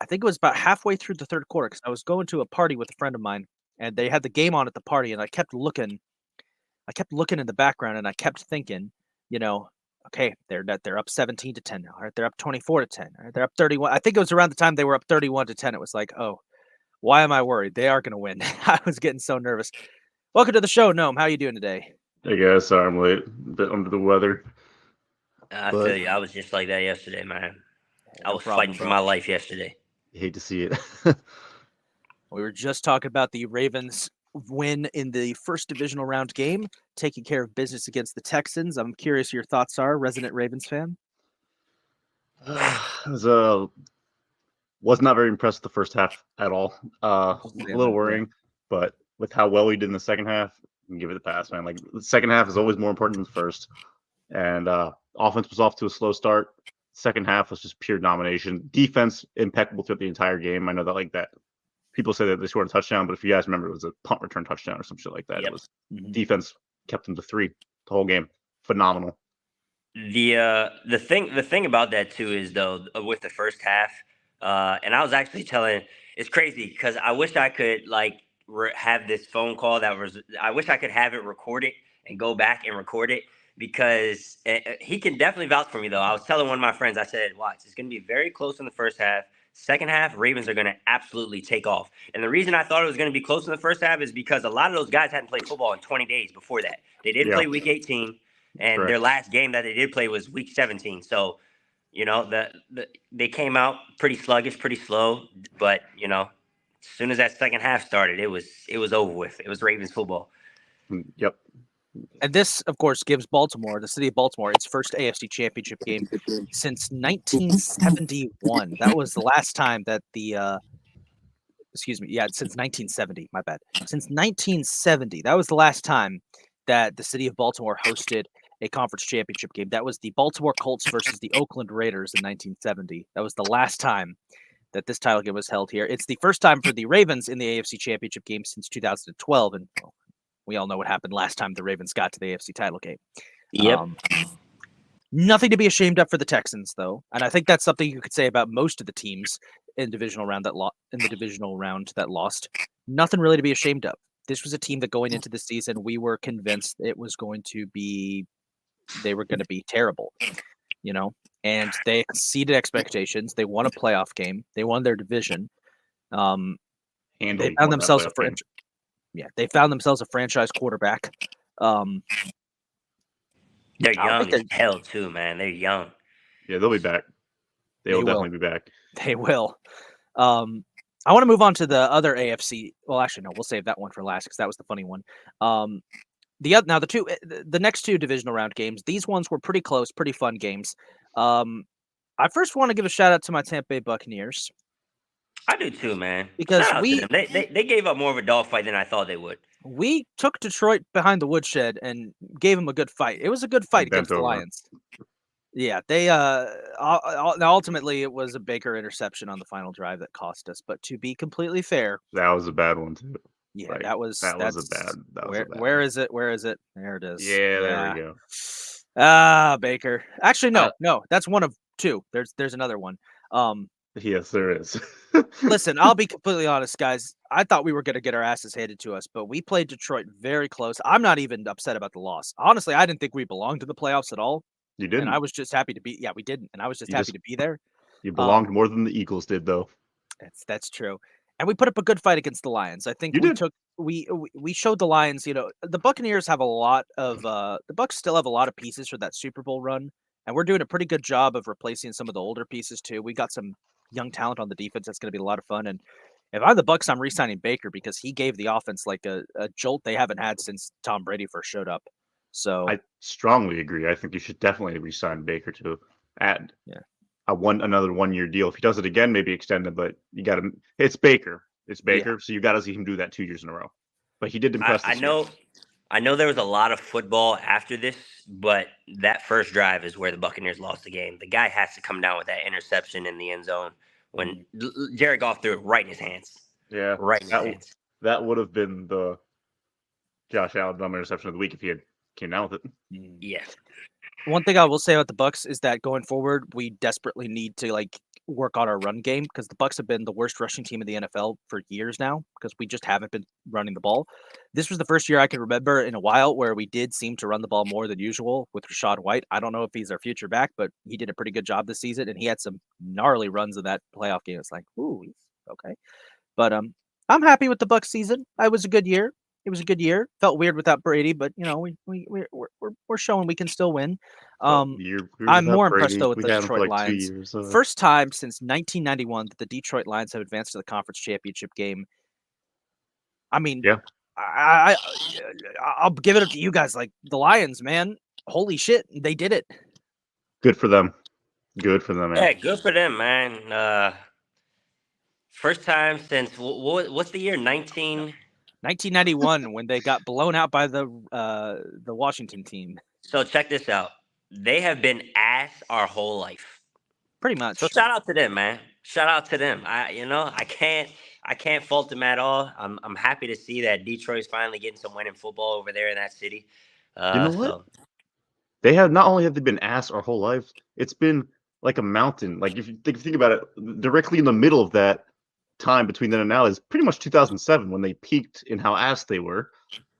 I think it was about halfway through the third quarter because I was going to a party with a friend of mine, and they had the game on at the party, and I kept looking in the background, and I kept thinking, you know, okay, they're up 17-10 now. All right, they're up 24-10. All right, they're up 31. I think it was around the time they were up 31-10. It was like, oh, why am I worried? They are going to win. I was getting so nervous. Welcome to the show, Gnome. How are you doing today? Hey guys, sorry I'm late. A bit under the weather. I feel you. I was just like that yesterday, man. I was fighting for bro. my life yesterday. Hate to see it. We were just talking about the Ravens win in the first divisional round game, taking care of business against the Texans. I'm curious your thoughts are, resident Ravens fan. Was not very impressed with the first half at all. A little worrying, but with how well we did in the second half, you can give it a pass, man. Like the second half is always more important than the first. And offense was off to a slow start. Second half was just pure domination. Defense impeccable throughout the entire game. I know that people say that they scored a touchdown, but if you guys remember, it was a punt return touchdown or some shit like that. Yep. It was defense kept them to 3 the whole game. Phenomenal. The thing about that too is though with the first half, and I was actually it's crazy because I wish I could have this phone call I wish I could have it recorded and go back and record it because he can definitely vouch for me though. I was telling one of my friends, I said, watch, it's going to be very close in the first half. Second half, Ravens are going to absolutely take off. And the reason I thought it was going to be close in the first half is because a lot of those guys hadn't played football in 20 days before that. They did play week 18, and their last game that they did play was week 17. So, you know, they came out pretty sluggish, pretty slow. But, you know, as soon as that second half started, it was over with. It was Ravens football. Yep. And this, of course, gives Baltimore, the city of Baltimore, its first AFC Championship game since 1971. That was the last time that the excuse me, since 1970. My bad. Since 1970, that was the last time that the city of Baltimore hosted a conference championship game. That was the Baltimore Colts versus the Oakland Raiders in 1970. That was the last time that this title game was held here. It's the first time for the Ravens in the AFC Championship game since 2012, and we all know what happened last time the Ravens got to the AFC title game. Yep. Nothing to be ashamed of for the Texans, though, and I think that's something you could say about most of the teams in divisional round that lost. Nothing really to be ashamed of. This was a team that going into the season, we were convinced it was going to be, they were going to be terrible, and they exceeded expectations. They won a playoff game. They won their division. They found themselves they found themselves a franchise quarterback. They're young as hell too, man. They're young. Yeah, they'll be back. They will definitely be back. They will. I want to move on to the other AFC. Well, actually, no, we'll save that one for last because that was the funny one. The next two divisional round games, these ones were pretty close, pretty fun games. I first want to give a shout out to my Tampa Bay Buccaneers. I do too, man. Because they gave up more of a dogfight than I thought they would. We took Detroit behind the woodshed and gave them a good fight. It was a good fight against the Lions. Yeah, they ultimately it was a Baker interception on the final drive that cost us. But to be completely fair, that was a bad one too. Yeah, that was a bad. Where is it? Where is it? There it is. Yeah, there we go. Baker. Actually, no, that's one of two. There's another one. Yes, there is. Listen, I'll be completely honest, guys. I thought we were going to get our asses handed to us, but we played Detroit very close. I'm not even upset about the loss. Honestly, I didn't think we belonged to the playoffs at all. You didn't. And I was just happy to be. Yeah, we didn't. And I was just happy to be there. You belonged more than the Eagles did, though. That's true. And we put up a good fight against the Lions. I think we showed the Lions. The Buccaneers have a lot of the Bucs still have a lot of pieces for that Super Bowl run, and we're doing a pretty good job of replacing some of the older pieces too. We got some young talent on the defense that's going to be a lot of fun. And if I'm the Bucs, I'm re-signing Baker because he gave the offense like a jolt they haven't had since Tom Brady first showed up. So I strongly agree. I think you should definitely re-sign Baker to add another 1 year deal. If he does it again, maybe extend it. But you got to. It's Baker. So you got to see him do that 2 years in a row. But he did impress. I know there was a lot of football after this, but that first drive is where the Buccaneers lost the game. The guy has to come down with that interception in the end zone when Jared Goff threw it right in his hands. Yeah, right in his hands. That would have been the Josh Allen dumb interception of the week if he had came down with it. Yeah. One thing I will say about the Bucs is that going forward, we desperately need to work on our run game because the Bucs have been the worst rushing team in the NFL for years now because we just haven't been running the ball. This was the first year I can remember in a while where we did seem to run the ball more than usual with Rachaad White. I don't know if he's our future back, but he did a pretty good job this season, and he had some gnarly runs in that playoff game. It's like, ooh, he's okay. But I'm happy with the Bucs season. It was a good year. It was a good year. Felt weird without Brady, but we're showing we can still win. I'm more impressed though with the Detroit Lions. First time since 1991 that the Detroit Lions have advanced to the conference championship game. I mean, yeah, I'll give it up to you guys. Like the Lions, man, holy shit, they did it. Good for them. Good for them, man. Yeah, good for them, man. First time since what's the year? 1991 when they got blown out by the Washington team. So check this out. They have been ass our whole life. Pretty much. So shout out to them, man. Shout out to them. I can't fault them at all. I'm happy to see that Detroit's finally getting some winning football over there in that city. You know what? They have not only have they been ass our whole life, it's been like a mountain. Like if you think about it, directly in the middle of that time between then and now is pretty much 2007 when they peaked in how ass they were,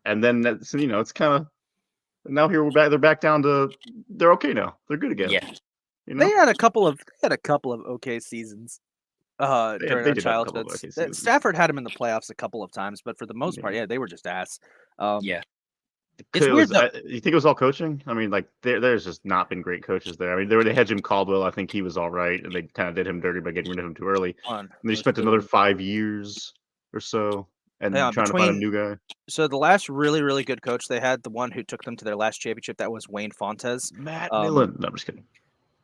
and then that's it's kind of now here we're back. They're back down to they're okay now. They're good again. Yeah, they had a couple of okay seasons during our childhood. Stafford had them in the playoffs a couple of times, but for the most part, they were just ass. Yeah. It's weird. You think it was all coaching? I mean, like there's just not been great coaches there. I mean, they had Jim Caldwell. I think he was all right, and they kind of did him dirty by getting rid of him too early. And they spent another 5 years or so and trying to find a new guy. So the last really, really good coach they had, the one who took them to their last championship, that was Wayne Fontes. Matt Millen. No, I'm just kidding.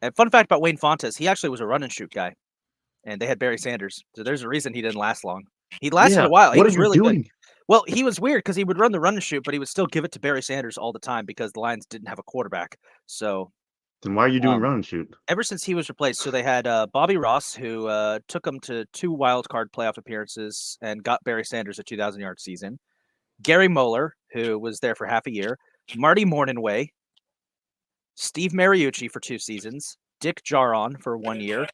And fun fact about Wayne Fontes, he actually was a run and shoot guy, and they had Barry Sanders. So there's a reason he didn't last long. He lasted a while. He What was are you really doing? good. Well, he was weird because he would run the run and shoot, but he would still give it to Barry Sanders all the time because the Lions didn't have a quarterback. So Then why are you doing run and shoot? ever since he was replaced, so they had Bobby Ross, who took them to 2 wild card playoff appearances and got Barry Sanders a 2,000-yard season. Gary Moeller, who was there for half a year. Marty Mornhinweg. Steve Mariucci for 2 seasons. Dick Jaron for 1 year.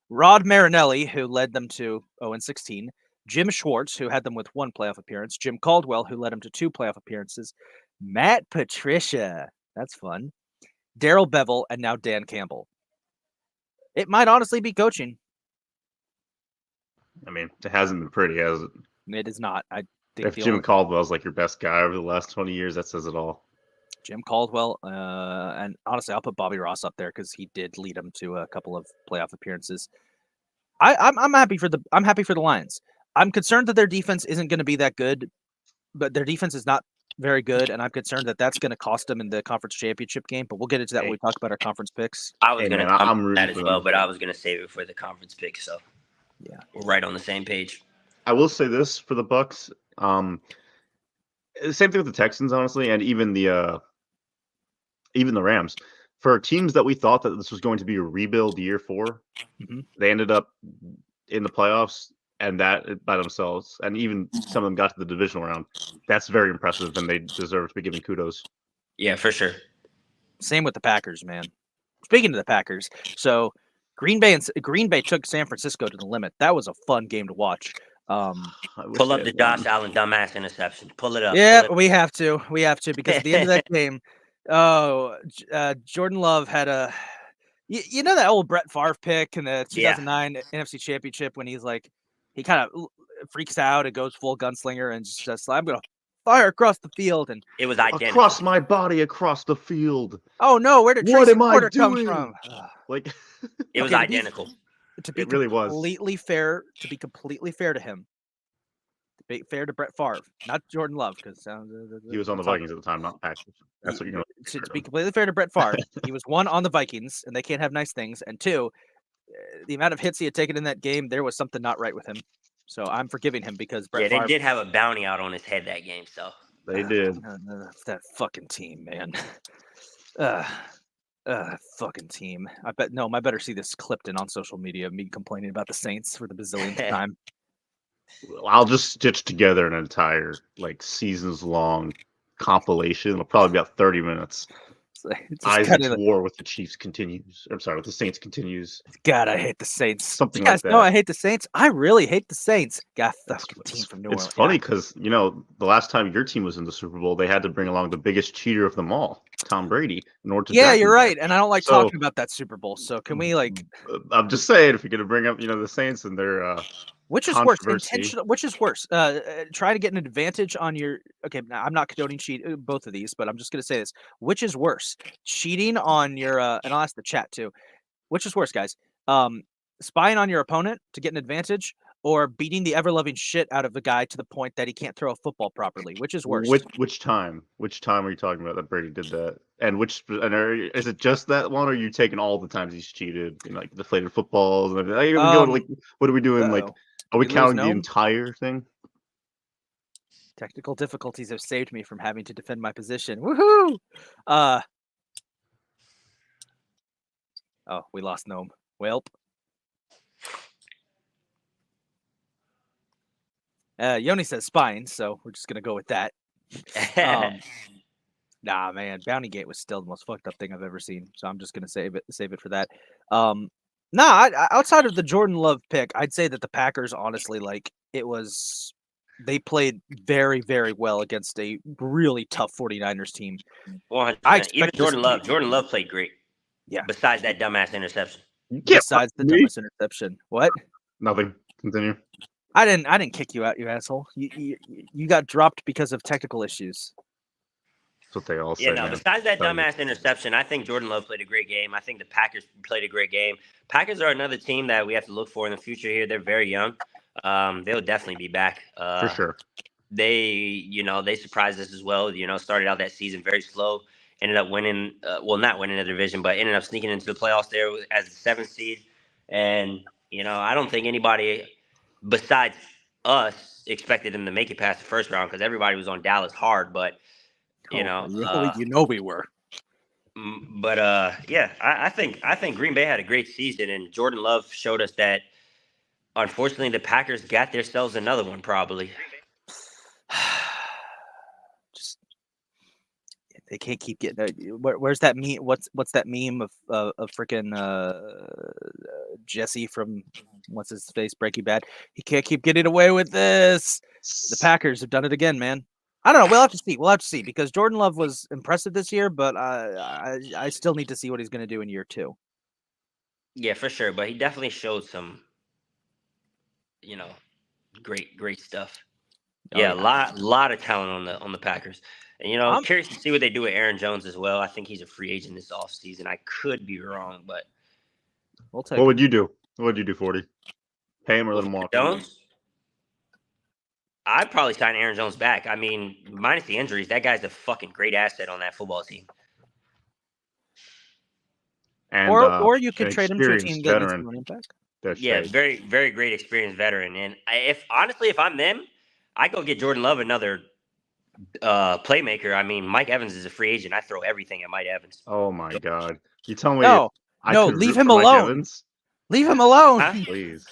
Rod Marinelli, who led them to 0-16. Jim Schwartz, who had them with 1 playoff appearance. Jim Caldwell, who led them to 2 playoff appearances. Matt Patricia. That's fun. Daryl Bevel, and now Dan Campbell. It might honestly be coaching. I mean, it hasn't been pretty, has it? It is not. I think If Jim Caldwell's like your best guy over the last 20 years, that says it all. Jim Caldwell, and honestly, I'll put Bobby Ross up there because he did lead them to a couple of playoff appearances. I'm happy for the Lions. I'm concerned that their defense isn't going to be that good, but their defense is not very good, and I'm concerned that that's going to cost them in the conference championship game. But we'll get into that when we talk about our conference picks. I was going to comment that as well, them. but I was going to save it for the conference pick. So yeah, we're right on the same page. I will say this for the Bucks. The same thing with the Texans, honestly, and even the Rams. For teams that we thought that this was going to be a rebuild year for, they ended up in the playoffs and that by themselves, and even some of them got to the divisional round. That's very impressive, and they deserve to be given kudos. Yeah, for sure. Same with the Packers, man. Speaking of the Packers, so Green Bay took San Francisco to the limit. That was a fun game to watch. Pull up the Josh Allen dumbass interception. Pull it up. Yeah, we have to because at the end of that game, Jordan Love had a, you know that old Brett Favre pick in the 2009 NFC Championship when he's like, he kind of freaks out and goes full gunslinger and just I'm gonna fire across the field, and it was identical. Across my body, across the field. Oh no, where did Tracy Porter come from? Like it was identical. It really was. To be completely fair to him. To be fair to Brett Favre, not Jordan Love, because he was on the Vikings at the time, not Packers. That's what you're going to be completely fair to Brett Favre. He was 1 on the Vikings, and they can't have nice things, and 2, the amount of hits he had taken in that game, there was something not right with him. So I'm forgiving him because Brett Favre, they did have a bounty out on his head that game. So they did. That fucking team, man. Fucking team. I better see this clipped in on social media of me complaining about the Saints for the bazillionth time. I'll just stitch together an entire seasons-long compilation. It'll probably be about 30 minutes. Isaac's war with the Chiefs continues. I'm sorry, with the Saints continues. God, I hate the Saints. Something you guys like that. know I hate the Saints. I really hate the Saints. God, fucking team from New Orleans. It's funny because the last time your team was in the Super Bowl, they had to bring along the biggest cheater of them all, Tom Brady, in order to. Yeah, you're right, and I don't like talking about that Super Bowl. So can we I'm just saying, if you're gonna bring up the Saints and their which is worse? Which is worse? Try to get an advantage on your. Okay, now I'm not condoning both of these, but I'm just going to say this: which is worse, cheating on your? And I'll ask the chat too. Which is worse, guys? Spying on your opponent to get an advantage, or beating the ever-loving shit out of the guy to the point that he can't throw a football properly? Which is worse? Which time? Which time are you talking about that Brady did that? And is it just that one, or are you taking all the times he's cheated, deflated footballs and everything? What are we doing? Are we counting the entire thing? Technical difficulties have saved me from having to defend my position. Woohoo! Oh, we lost Gnome. Welp. Yoni says spine, so we're just gonna go with that. Nah, man, Bounty Gate was still the most fucked up thing I've ever seen, so I'm just gonna save it for that. Outside of the Jordan Love pick, I'd say that the Packers, honestly, they played very, very well against a really tough 49ers team. 100%. Even Jordan Love played great. Yeah. Besides that dumbass interception. Besides the dumbass interception. What? Nothing. Continue. I didn't kick you out, you asshole. You got dropped because of technical issues. That's what they all say. Yeah, no, besides that dumbass interception, I think Jordan Love played a great game. I think the Packers played a great game. Packers are another team that we have to look for in the future here. They're very young. They'll definitely be back. For sure. They surprised us as well. Started out that season very slow. Ended up winning, not winning the division, but ended up sneaking into the playoffs there as the 7th seed. And, I don't think anybody besides us expected them to make it past the first round because everybody was on Dallas hard, but you know, we were. but yeah, I think Green Bay had a great season, and Jordan Love showed us that. Unfortunately, the Packers got themselves another one, probably. Just they can't keep getting. Where's that meme? What's that meme of freaking Jesse from what's his face Breaking Bad? He can't keep getting away with this. The Packers have done it again, man. I don't know. We'll have to see. We'll have to see because Jordan Love was impressive this year, but I still need to see what he's going to do in year 2. Yeah, for sure. But he definitely showed some, great stuff. Yeah, a lot of talent on the Packers. And I'm curious to see what they do with Aaron Jones as well. I think he's a free agent this offseason. I could be wrong, but we'll take. What would you do? What would you do, 40? Pay him or let him walk? Jones? I'd probably sign Aaron Jones back. I mean, minus the injuries, that guy's a fucking great asset on that football team. And, or you could trade him to a team that needs running back. Yeah, very, very great experienced veteran. And if I'm them, I go get Jordan Love another playmaker. I mean, Mike Evans is a free agent. I throw everything at Mike Evans. Oh my God! You tell me? No, leave him alone. Leave him alone, please.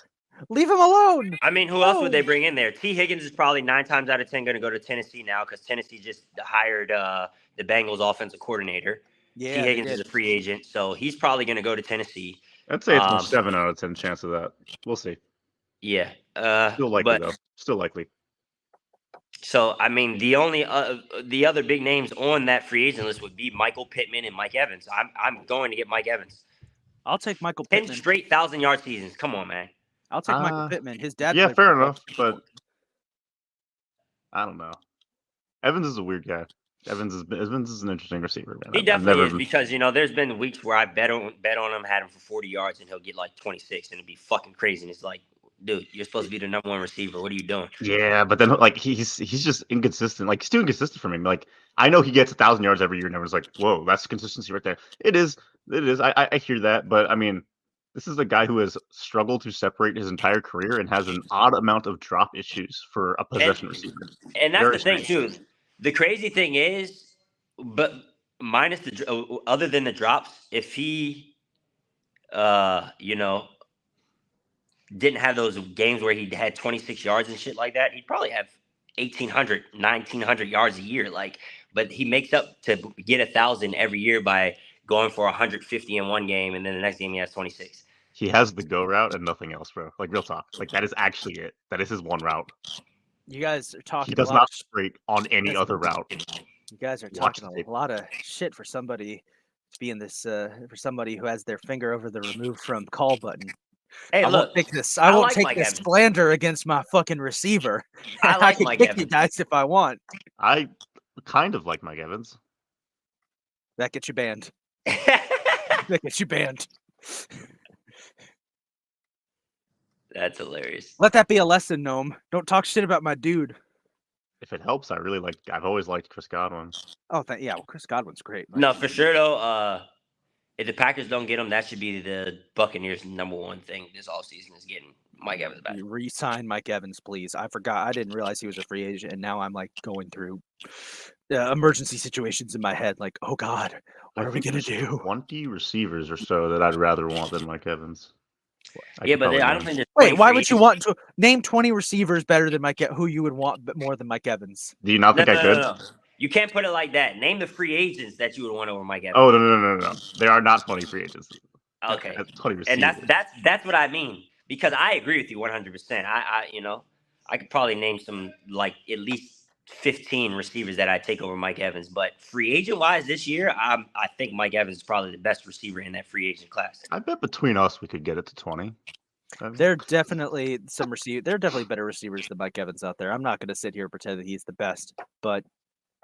Leave him alone. I mean, who else would they bring in there? T. Higgins is probably 9 times out of 10 going to go to Tennessee now because Tennessee just hired the Bengals offensive coordinator. Yeah, T. Higgins is a free agent, so he's probably going to go to Tennessee. I'd say it's a 7 out of 10 chance of that. We'll see. Yeah. Still likely, though. Still likely. So, I mean, the only the other big names on that free agent list would be Michael Pittman and Mike Evans. I'm going to get Mike Evans. I'll take Michael Pittman. 10 straight 1,000-yard seasons. Come on, man. I'll take Michael Pittman. His dad. Yeah, fair enough, but I don't know. Evans is a weird guy. Evans is an interesting receiver, man. He definitely is because there's been weeks where I bet on him, had him for 40 yards, and he'll get like 26, and it'd be fucking crazy. And it's like, dude, you're supposed to be the number 1 receiver. What are you doing? Yeah, but then like he's just inconsistent. Like he's too inconsistent for me. Like I know he gets 1,000 yards every year, and everyone's like, whoa, that's consistency right there. It is. I hear that, but I mean, this is a guy who has struggled to separate his entire career and has an odd amount of drop issues for a possession receiver. And that's the thing too. The crazy thing is, but minus other than the drops, if he, didn't have those games where he had 26 yards and shit like that, he'd probably have 1,800, 1,900 yards a year. But he makes up to get 1,000 every year by going for 150 in one game, and then the next game he has 26. He has the go route and nothing else, bro. Like real talk. Like that is actually it. That is his one route. You guys are talking. He does not straight on any other route. You guys are talking a lot of shit for somebody to be in this. For somebody who has their finger over the remove from call button. Hey, I won't take this slander against my fucking receiver. I can kick you guys if I want. I kind of like Mike Evans. That gets you banned. That gets you banned. That's hilarious. Let that be a lesson, Gnome. Don't talk shit about my dude. If it helps, I've always liked Chris Godwin. Oh, well, Chris Godwin's great. No, for sure though. If the Packers don't get him, that should be the Buccaneers' number 1 thing this offseason is getting Mike Evans back. Re-sign Mike Evans, please. I forgot. I didn't realize he was a free agent, and now I'm like going through emergency situations in my head. Like, oh God, what are we gonna do? 20 receivers or so that I'd rather want than Mike Evans. I don't think. Wait, why would you want to name 20 receivers better than who you would want more than Mike Evans? Do you not think I could? No. You can't put it like that. Name the free agents that you would want over Mike Evans. Oh no! There are not 20 free agents. Okay, 20 receivers. And that's what I mean because I agree with you 100%. I could probably name some like at least 15 receivers that I'd take over Mike Evans. But free agent wise this year, I think Mike Evans is probably the best receiver in that free agent class. I bet between us we could get it to 20. There are definitely There are definitely better receivers than Mike Evans out there. I'm not going to sit here and pretend that he's the best, but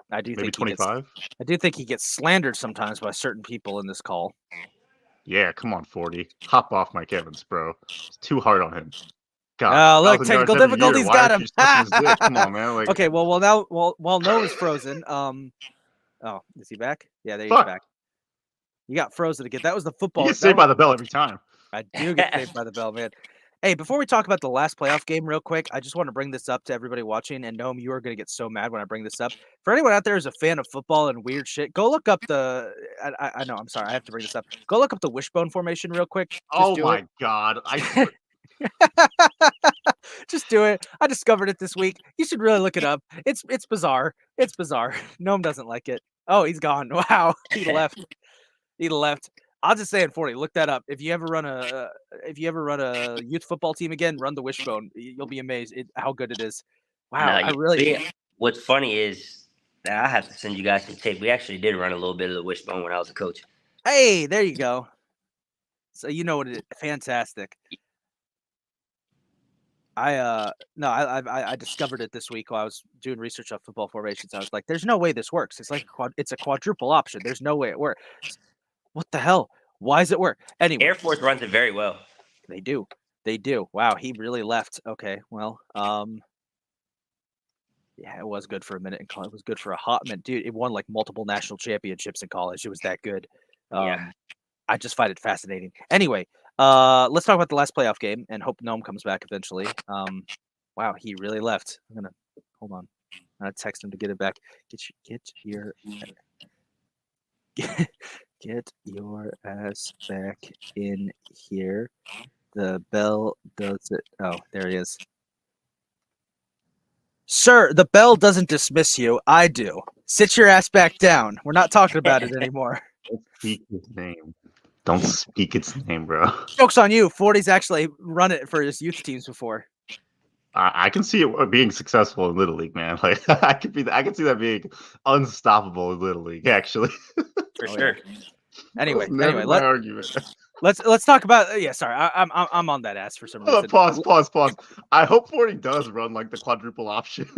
I do think 25. I do think he gets slandered sometimes by certain people in this call. Yeah, come on, 40. Hop off Mike Evans, bro. It's too hard on him. God, look, technical difficulties got him. Come on, man. Like, okay, well, now, while Noah's frozen, oh, is he back? Yeah, there he's back. You got frozen again. That was the football. You get saved by the bell every time. I do get saved by the bell, man. Hey, before we talk about the last playoff game real quick, I just want to bring this up to everybody watching. And Noam, you are going to get so mad when I bring this up. For anyone out there who's a fan of football and weird shit, go look up the. I know. I'm sorry. I have to bring this up. Go look up the wishbone formation real quick. Just Oh do my god! it. Just do it. I discovered it this week. You should really look it up. It's bizarre. It's bizarre. Noam doesn't like it. Oh, he's gone. Wow, he left. He left. I'll just say it for you. Look that up. If you ever run a youth football team again, run the wishbone. You'll be amazed how good it is. Wow, I really. What's funny is that I have to send you guys some tape. We actually did run a little bit of the wishbone when I was a coach. Hey, there you go. So you know what it is. Fantastic. I discovered it this week while I was doing research on football formations. I was like, "There's no way this works. It's like it's a quadruple option. There's no way it works. What the hell? Why does it work?" Anyway, Air Force runs it very well. They do. They do. Wow, he really left. Okay, well, yeah, it was good for a minute in college. It was good for a hot minute, dude. It won like multiple national championships in college. It was that good. Yeah. I just find it fascinating. Anyway, let's talk about the last playoff game and hope Gnome comes back eventually. Wow, he really left. I'm gonna hold on. I'm gonna text him to get it back. Get your ass back in here. The bell does it. Oh, there he is. Sir, the bell doesn't dismiss you. I do. Sit your ass back down. We're not talking about it anymore. Don't speak its name. Don't speak its name, bro. Joke's on you. 40's actually run it for his youth teams before. I can see it being successful in Little League, man. Like I can see that being unstoppable in Little League, actually. For sure. Anyway, argument. let's talk about. Yeah, sorry, I'm on that ass for some reason. Pause. I hope 40 does run like the quadruple option.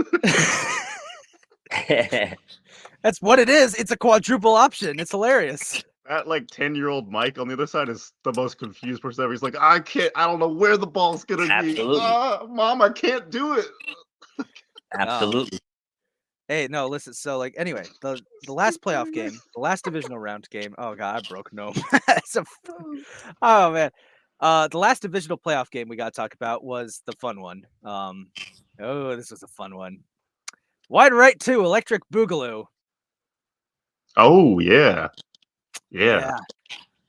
That's what it is. It's a quadruple option. It's hilarious. That like 10-year-old Mike on the other side is the most confused person ever. He's like, I don't know where the ball's gonna Absolutely. be. Mom, I can't do it. Absolutely. Hey, no, listen. So, like, anyway, the last playoff game, the last divisional round game. Oh god, I broke no. Oh man, the last divisional playoff game we got to talk about was the fun one. Oh, this was a fun one. Wide right 2, Electric Boogaloo. Oh yeah. Yeah.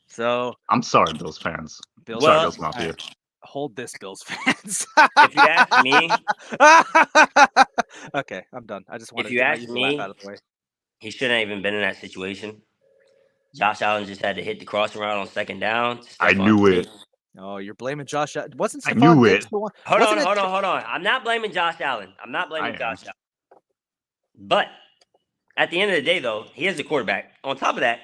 So I'm sorry, Bills fans. Bills, Sorry, Bills Mafia. Hold this, Bills fans. If you ask me, okay, I'm done. I just wanted if you to ask me, laugh out of the way. he shouldn't have even been in that situation. Josh Allen just had to hit the crossing route on second down. I knew it. Oh, you're blaming Josh. Wasn't I Stephon knew Diggs it. the one? Hold on. I'm not blaming Josh Allen. But at the end of the day, though, he is the quarterback. On top of that,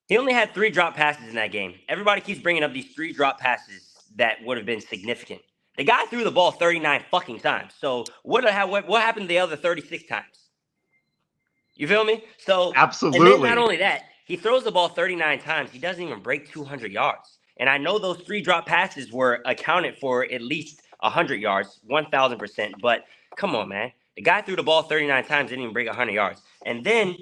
he only had 3 drop passes in that game. Everybody keeps bringing up these 3 drop passes that would have been significant. The guy threw the ball 39 fucking times. So what happened the other 36 times? You feel me? So absolutely. And then not only that, he throws the ball 39 times. He doesn't even break 200 yards. And I know those 3 drop passes were accounted for at least 100 yards, 1,000%. But come on, man. The guy threw the ball 39 times, didn't even break 100 yards. And then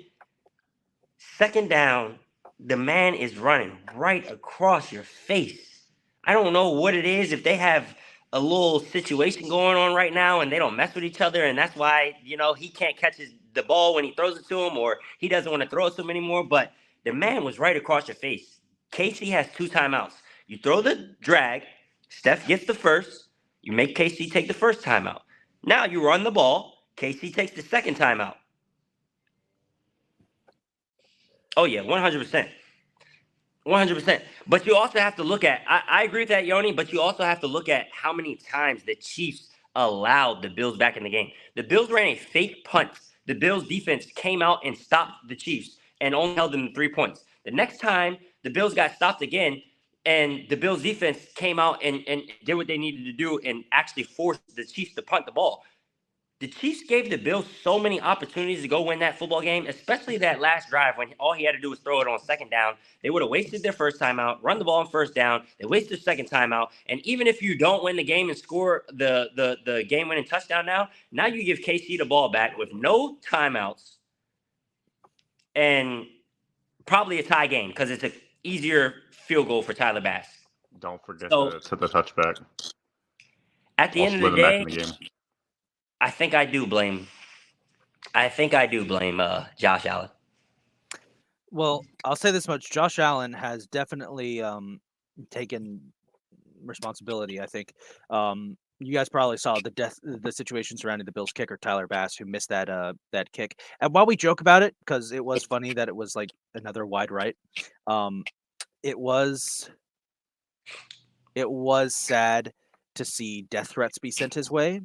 second down, the man is running right across your face. I don't know what it is, if they have a little situation going on right now and they don't mess with each other, and that's why, he can't catch the ball when he throws it to him, or he doesn't want to throw it to him anymore. But the man was right across your face. KC has 2 timeouts. You throw the drag, Steph gets the first, you make KC take the first timeout. Now you run the ball, KC takes the second timeout. Oh, yeah, 100%. 100%. But you also have to look at, I agree with that, Yoni, but you also have to look at how many times the Chiefs allowed the Bills back in the game. The Bills ran a fake punt. The Bills defense came out and stopped the Chiefs and only held them to 3 points. The next time, the Bills got stopped again, and the Bills defense came out and did what they needed to do and actually forced the Chiefs to punt the ball. The Chiefs gave the Bills so many opportunities to go win that football game, especially that last drive when all he had to do was throw it on second down. They would have wasted their first timeout, run the ball on first down. They wasted their second timeout. And even if you don't win the game and score the game-winning touchdown now you give KC the ball back with no timeouts and probably a tie game because it's an easier field goal for Tyler Bass. Don't forget So- to the touchback. At the end of the day, I think I do blame Josh Allen. Well, I'll say this much: Josh Allen has definitely taken responsibility. I think you guys probably saw the situation surrounding the Bills kicker Tyler Bass, who missed that kick. And while we joke about it, because it was funny that it was like another wide right, it was sad to see death threats be sent his way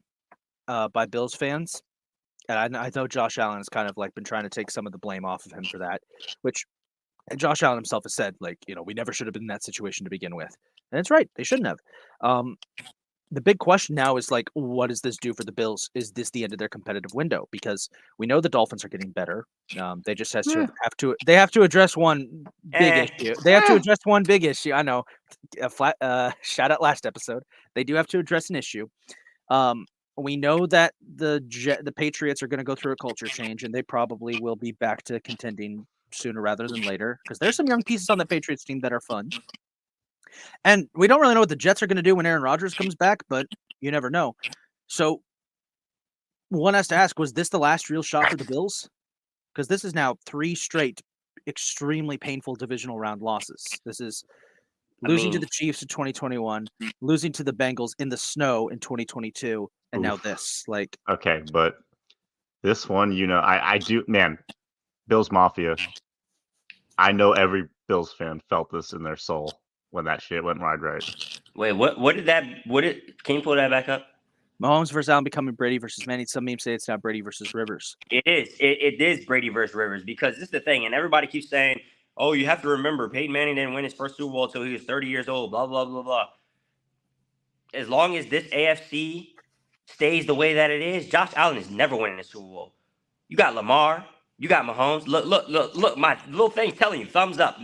by Bills fans. And I know Josh Allen has kind of like been trying to take some of the blame off of him for that, which Josh Allen himself has said, like, we never should have been in that situation to begin with. And it's right. They shouldn't have. The big question now is like, what does this do for the Bills? Is this the end of their competitive window? Because we know the Dolphins are getting better. They just have to address one big issue. They have to address one big issue. I know. Shout out last episode. They do have to address an issue. We know that the Patriots are going to go through a culture change, and they probably will be back to contending sooner rather than later, because there's some young pieces on the Patriots team that are fun. And we don't really know what the Jets are going to do when Aaron Rodgers comes back, but you never know. So one has to ask, was this the last real shot for the Bills? Because this is now 3 straight extremely painful divisional round losses. This is losing to the Chiefs in 2021, losing to the Bengals in the snow in 2022, and now this. Like, okay, but this one, I do, man, Bills Mafia. I know every Bills fan felt this in their soul when that shit went right. Wait, can you pull that back up? Mahomes versus Allen becoming Brady versus Manning. Some memes say it's now Brady versus Rivers. It is. It is Brady versus Rivers, because this is the thing, and everybody keeps saying, "Oh, you have to remember, Peyton Manning didn't win his first Super Bowl until he was 30 years old." Blah blah blah blah. As long as this AFC stays the way that it is, Josh Allen is never winning a Super Bowl. You got Lamar. You got Mahomes. Look! My little thing's telling you, thumbs up.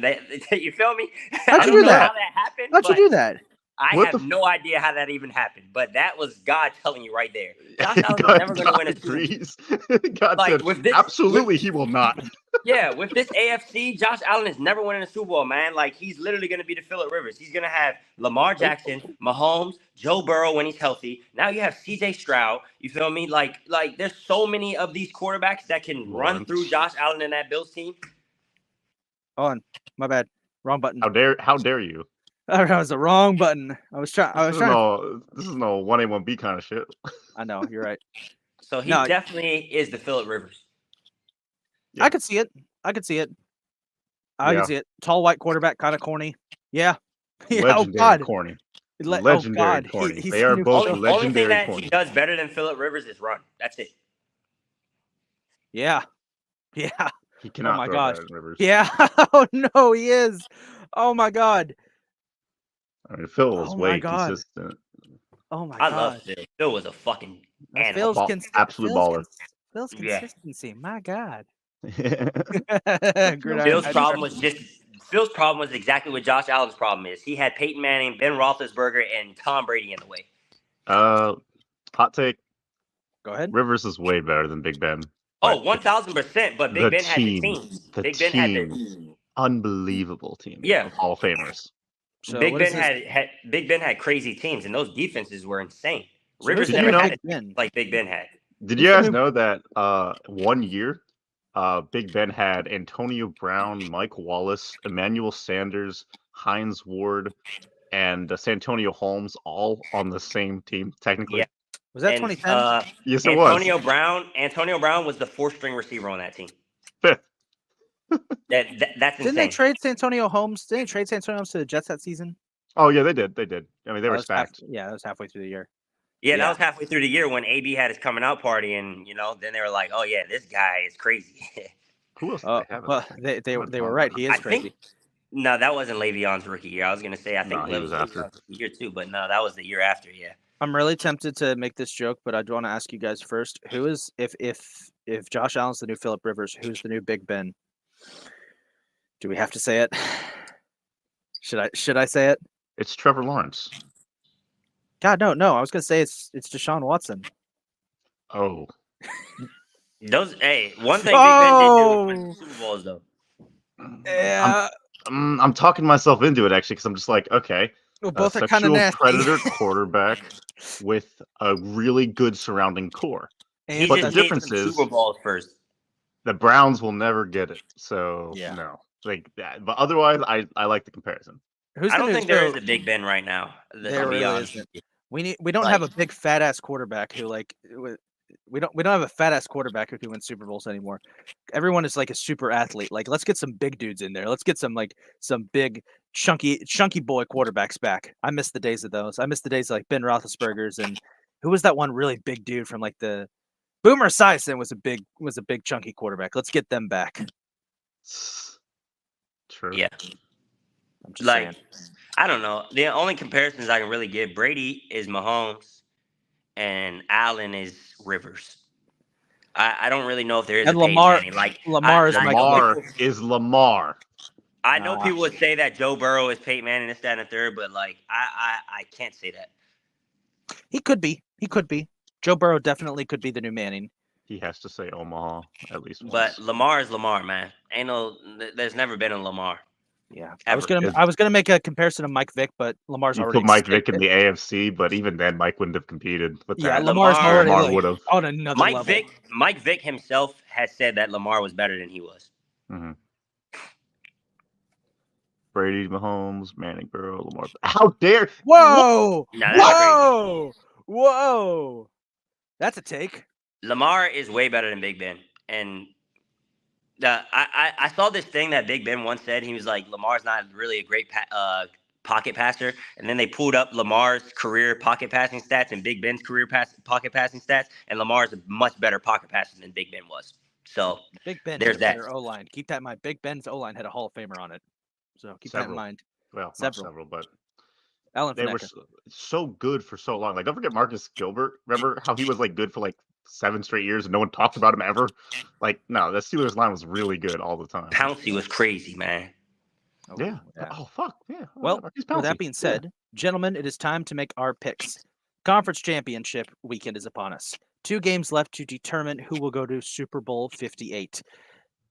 You feel me? How'd you do that? How that happened? How'd you do that? I have no idea how that even happened, but that was God telling you right there. Josh Allen is never going to win a Super Bowl. God said, absolutely, he will not. Yeah, with this AFC, Josh Allen is never winning a Super Bowl, man. Like, he's literally going to be the Phillip Rivers. He's going to have Lamar Jackson, Mahomes, Joe Burrow when he's healthy. Now you have C.J. Stroud. You feel me? Like there's so many of these quarterbacks that can run through Josh Allen and that Bills team. Hold on, my bad. Wrong button. How dare you? That was the wrong button. This is no 1A 1B kind of shit. I know, you're right. So he definitely is the Phillip Rivers. Yeah. I could see it. I could see it. Tall white quarterback, kind of corny. Yeah. Legendary corny. Legendary corny. They are both legendary corny. Only thing that he does better than Phillip Rivers is run. That's it. Yeah. He cannot. Oh my throw gosh. Rivers. Yeah. Oh no, he is. Oh my God. I mean, Phil was way consistent. Oh my God. I love Phil. Phil was a fucking animal. Absolute baller. Phil's consistency. My God. Phil's problem was exactly what Josh Allen's problem is. He had Peyton Manning, Ben Roethlisberger, and Tom Brady in the way. Hot take. Go ahead. Rivers is way better than Big Ben. Oh, 1,000%. But Big Ben had the team. Big Ben had the unbelievable team. Yeah, of Hall of Famers. So Big Ben had crazy teams, and those defenses were insane. Rivers never had a team like Big Ben had. Did you guys know that 1 year, Big Ben had Antonio Brown, Mike Wallace, Emmanuel Sanders, Hines Ward, and Santonio Holmes all on the same team, technically? Yeah. Was that 2010? Yes, it was. Antonio Brown was the 4th-string receiver on that team. 5th. That's insane. Didn't they trade Santonio Holmes? Didn't they trade Santonio Holmes to the Jets that season? Oh yeah, they did. I mean, they were stacked. That was halfway through the year. Yeah, that was halfway through the year when AB had his coming out party, and then they were like, "Oh yeah, this guy is crazy." Who else? Well, they were right. He is crazy. No, that wasn't Le'Veon's rookie year. I was gonna say I think he was after year 2, but no, that was the year after. Yeah. I'm really tempted to make this joke, but I do want to ask you guys first: who is if Josh Allen's the new Phillip Rivers, who's the new Big Ben? Do we have to say it? Should I say it? It's Trevor Lawrence. God, no. I was gonna say it's Deshaun Watson. Oh. One thing Big Ben did do was Super Bowls, though. Yeah. I'm talking myself into it actually, because I'm just like, okay, Well, A both are kind of sexual nasty. predator quarterback with a really good surrounding core. He But just the needs difference some is Super Bowls first. the Browns will never get it. So Yeah. no, like that. But otherwise, I like the comparison. Who's I the don't new? think there is a Big Ben right now. There I'll be really honest. isn't. We don't have a big fat ass quarterback who we don't have a fat ass quarterback who can win Super Bowls anymore. Everyone is like a super athlete. Like let's get some big dudes in there. Let's get some big chunky boy quarterbacks back. I miss the days of those. I miss the days of like Ben Roethlisberger's and who was that one really big dude from like the Boomer Esiason was a big chunky quarterback. Let's get them back. True. Yeah. I'm just saying. I don't know. The only comparisons I can really give, Brady is Mahomes and Allen is Rivers. I don't really know if there is And a Peyton Lamar- Manning. Like Lamar is Mike Lamar Vick. is Lamar. I know Nah. people would say that Joe Burrow is Peyton Manning, this, that, and the third, but like I can't say that. He could be. Joe Burrow definitely could be the new Manning. He has to say Omaha at least once. But Lamar is Lamar, man. There's never been a Lamar. Yeah, Ever. I was gonna make a comparison to Mike Vick, but Lamar's You already put Mike Vick in escaped the it. AFC, but even then, Mike wouldn't have competed with Yeah, that. Lamar's already Lamar like, would have. on another level. Mike Vick himself has said that Lamar was better than he was. Mm-hmm. Brady, Mahomes, Manning, Burrow, Lamar. How dare? Whoa! Nah, that's Whoa! Whoa! That's a take. Lamar is way better than Big Ben, and I saw this thing that Big Ben once said. He was like, Lamar's not really a great pocket passer, and then they pulled up Lamar's career pocket passing stats and Big Ben's career pocket passing stats, and Lamar's a much better pocket passer than Big Ben was. So Big Ben there's had a that. better O-line. Keep that in mind. Big Ben's O-line had a Hall of Famer on it. So keep that in mind. Well, Several. not several, but Alan they were so good for so long. Like, don't forget Marcus Gilbert. Remember how he was like good for like 7 straight years and no one talked about him ever? Like, no, the Steelers line was really good all the time. Pouncey was crazy, man. Yeah. Oh, fuck. Yeah. Well, with that being said, gentlemen, it is time to make our picks. Conference championship weekend is upon us. 2 games left to determine who will go to Super Bowl 58.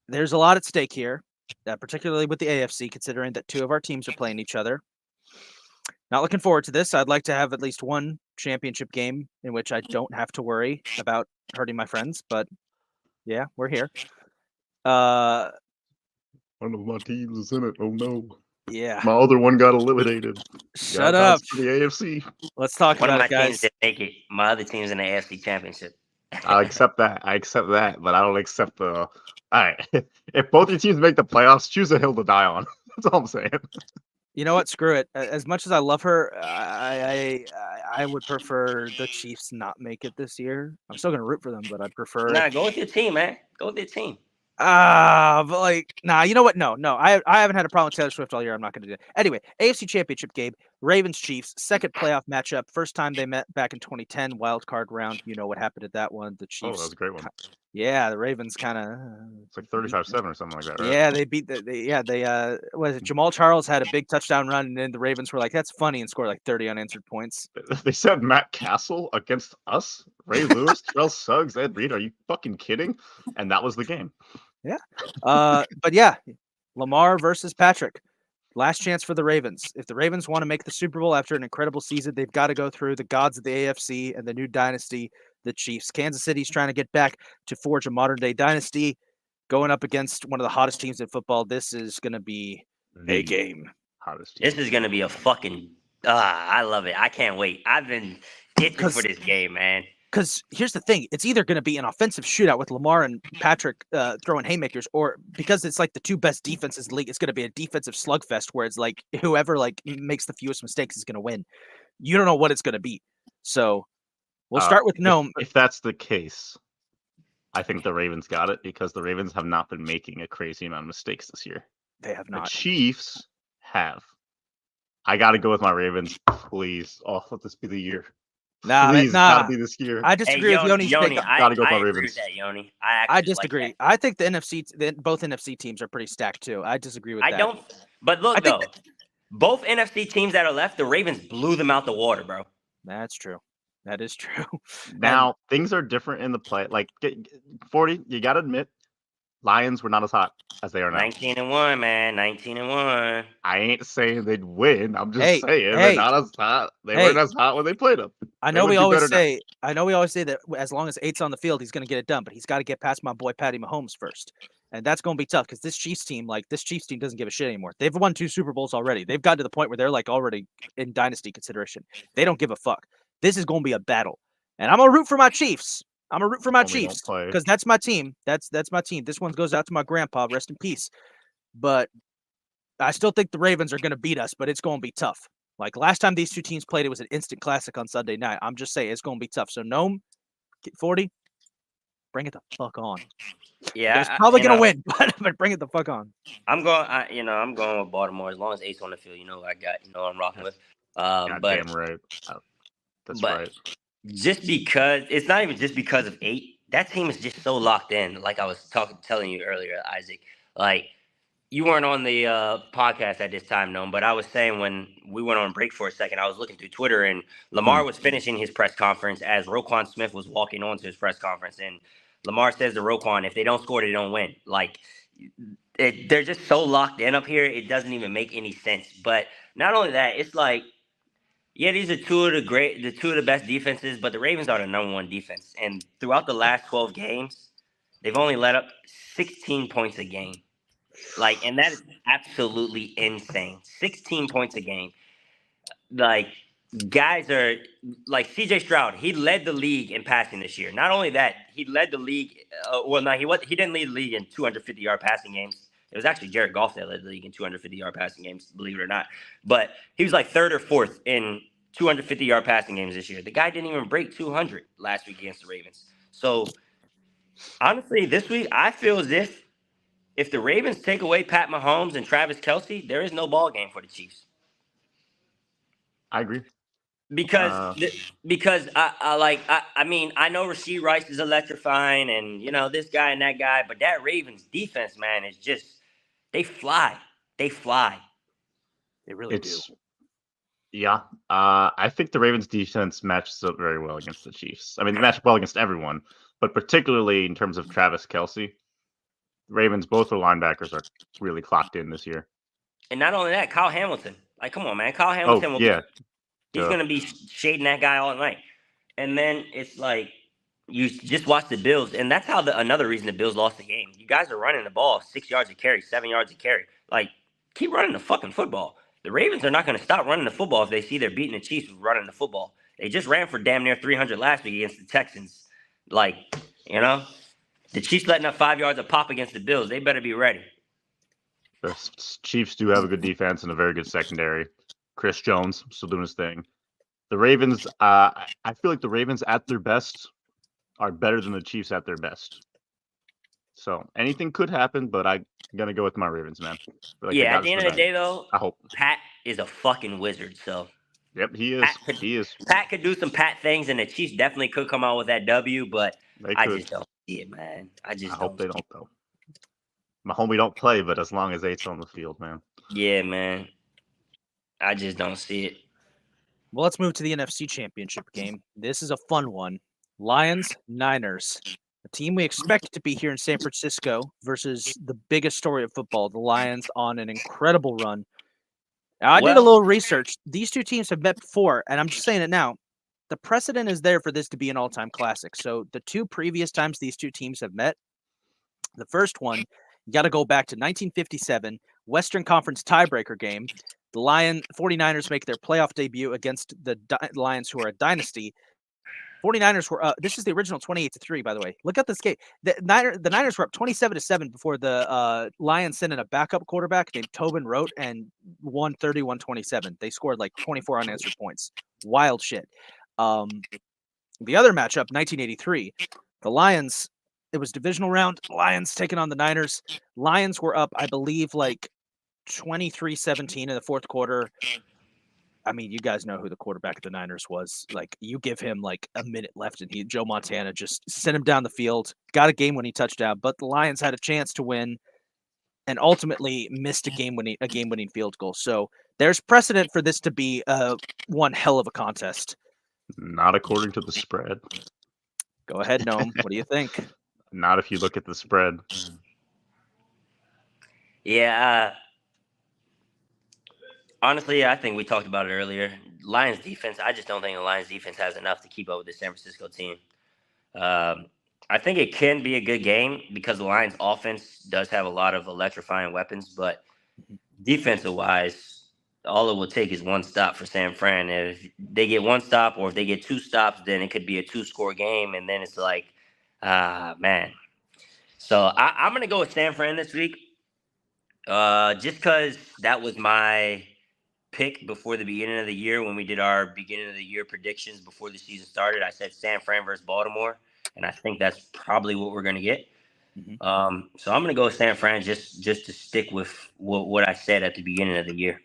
There's a lot at stake here, particularly with the AFC, considering that 2 of our teams are playing each other. Not looking forward to this. I'd like to have at least one championship game in which I don't have to worry about hurting my friends, but yeah, we're here. One of my teams is in it. Oh no. Yeah. My other one got eliminated. Shut up. For the AFC. Let's talk One about of it, my guys. teams didn't make it. My other team's in the AFC Championship. I accept that, but I don't accept the. All right, if both your teams make the playoffs, choose a hill to die on. That's all I'm saying. You know what? Screw it. As much as I love her, I would prefer the Chiefs not make it this year. I'm still gonna root for them, but I'd prefer. Nah, go with your team, man. Go with your team. But like, nah. You know what? No. I haven't had a problem with Taylor Swift all year. I'm not gonna do it. Anyway, AFC Championship game. Ravens Chiefs, second playoff matchup. First time they met back in 2010, wild card round. You know what happened at that one? The Chiefs. Oh, that was a great one. Yeah, the Ravens kind of. It's like 35-7 or something like that, right? Yeah, they beat was it Jamal Charles had a big touchdown run, and then the Ravens were like, "That's funny," and scored like 30 unanswered points. They said Matt Castle against us, Ray Lewis, Terrell Suggs, Ed Reed. Are you fucking kidding? And that was the game. Yeah. But yeah, Lamar versus Patrick. Last chance for the Ravens. If the Ravens want to make the Super Bowl after an incredible season, they've got to go through the gods of the AFC and the new dynasty, the Chiefs. Kansas City's trying to get back to forge a modern-day dynasty, going up against one of the hottest teams in football. This is going to be a game. Hottest team. This is going to be a fucking... I love it. I can't wait. I've been itching for this game, man. Because here's the thing, it's either going to be an offensive shootout with Lamar and Patrick throwing haymakers, or because it's like the 2 best defenses in the league, it's going to be a defensive slugfest where it's like whoever like makes the fewest mistakes is going to win. You don't know what it's going to be. So we'll start with Gnome. If that's the case, I think the Ravens got it because the Ravens have not been making a crazy amount of mistakes this year. They have not. The Chiefs have. I got to go with my Ravens, please. Oh, let this be the year. Please, gotta be this year. I disagree with Yoni's Yoni. Gotta go with my agree Ravens. with that, Yoni. I disagree. Like I think both NFC teams are pretty stacked too. I disagree with that. I don't. But look though, both NFC teams that are left, the Ravens blew them out the water, bro. That's true. That is true. Now things are different in the play. Like 40, you gotta admit, Lions were not as hot as they are now. 19-1, man. 19-1. I ain't saying they'd win. I'm just Hey, saying hey, they're not as hot. They weren't as hot when they played them. I They know would we be always better now. say that as long as 8's on the field, he's going to get it done. But he's got to get past my boy Patty Mahomes first, and that's going to be tough because this Chiefs team doesn't give a shit anymore. They've won 2 Super Bowls already. They've gotten to the point where they're like already in dynasty consideration. They don't give a fuck. This is going to be a battle, and I'm gonna root for my Chiefs. I'm gonna root for my Homie don't Chiefs play. because that's my team. That's my team. This one goes out to my grandpa. Rest in peace. But I still think the Ravens are going to beat us, but it's going to be tough. Like last time these two teams played, it was an instant classic on Sunday night. I'm just saying it's going to be tough. So Gnome, 40, bring it the fuck on. Yeah, It's probably going to win, but bring it the fuck on. I'm going with Baltimore as long as 8's on the field. You know what I got. You know what I'm rocking with. Goddamn right. That's right. Just because it's not even just because of 8. That team is just so locked in. Like I was telling you earlier, Isaac. Like you weren't on the podcast at this time, Gnome, but I was saying when we went on break for a second, I was looking through Twitter and Lamar was finishing his press conference as Roquan Smith was walking on to his press conference, and Lamar says to Roquan, "If they don't score, they don't win." Like they're just so locked in up here, it doesn't even make any sense. But not only that, it's like, yeah, these are two of the best defenses, but the Ravens are the number 1 defense. And throughout the last 12 games, they've only let up 16 points a game. Like, and that is absolutely insane. 16 points a game. Like, guys are like CJ Stroud. He led the league in passing this year. Not only that, he led the league. He didn't lead the league in 250-yard passing games. It was actually Jared Goff that led the league in 250-yard passing games, believe it or not. But he was like 3rd or 4th in 250-yard passing games this year. The guy didn't even break 200 last week against the Ravens. So honestly, this week I feel as if the Ravens take away Pat Mahomes and Travis Kelce, there is no ball game for the Chiefs. I agree. Because I mean, I know Rashee Rice is electrifying and, this guy and that guy, but that Ravens defense, man, is just, they fly. They fly. They really do. Yeah. I think the Ravens defense matches up very well against the Chiefs. I mean, they match up well against everyone, but particularly in terms of Travis Kelce, the Ravens, both their linebackers are really clocked in this year. And not only that, Kyle Hamilton. Like, come on, man. Kyle Hamilton he's going to be shading that guy all night. And then it's like, you just watch the Bills, and that's how another reason the Bills lost the game. You guys are running the ball 6 yards a carry, 7 yards a carry. Like, keep running the fucking football. The Ravens are not going to stop running the football if they see they're beating the Chiefs with running the football. They just ran for damn near 300 last week against the Texans. Like, the Chiefs letting up 5 yards a pop against the Bills. They better be ready. The Chiefs do have a good defense and a very good secondary. Chris Jones still doing his thing. The Ravens, I feel like the Ravens at their best are better than the Chiefs at their best. So anything could happen, but I'm going to go with my Ravens, man. Like at the end of the day, though, I hope Pat is a fucking wizard. So yep, he is. He is. Pat could do some Pat things, and the Chiefs definitely could come out with that W, but I just don't see it, man. I hope they don't, though. My homie don't play, but as long as 8's on the field, man. Yeah, man. I just don't see it. Well, let's move to the NFC Championship game. This is a fun one. Lions-Niners. A team we expect to be here in San Francisco versus the biggest story of football, the Lions on an incredible run. Now, I did a little research. These two teams have met before, and I'm just saying it now. The precedent is there for this to be an all-time classic. So the 2 previous times these two teams have met, the first one, you got to go back to 1957, Western Conference tiebreaker game. The 49ers make their playoff debut against the Lions, who are a dynasty. 49ers were this is the original 28-3, by the way. Look at this game. The Niners were up 27-7 before the Lions sent in a backup quarterback named Tobin Rote and won 31-27. They scored like 24 unanswered points. Wild shit. The other matchup, 1983, the Lions, it was divisional round. Lions taking on the Niners. Lions were up, I believe, like 23-17 in the fourth quarter. I mean, you guys know who the quarterback of the Niners was. Like, you give him like a minute left, and Joe Montana just sent him down the field, got a game-winning touchdown. But the Lions had a chance to win, and ultimately missed a game-winning field goal. So there's precedent for this to be one hell of a contest. Not according to the spread. Go ahead, Gnome. What do you think? Not if you look at the spread. Yeah. Honestly, I think we talked about it earlier. Lions defense. I just don't think the Lions defense has enough to keep up with the San Francisco team. Um, I think it can be a good game because the Lions offense does have a lot of electrifying weapons, but defensive wise, all it will take is one stop for San Fran. If they get one stop or if they get two stops, then it could be a 2-score game, and then it's like, man. So I'm gonna go with San Fran this week, just because that was my pick before the beginning of the year when we did our beginning of the year predictions before the season started. I said San Fran versus Baltimore, and I think that's probably what we're gonna get. So I'm gonna go with San Fran just to stick with what I said at the beginning of the year.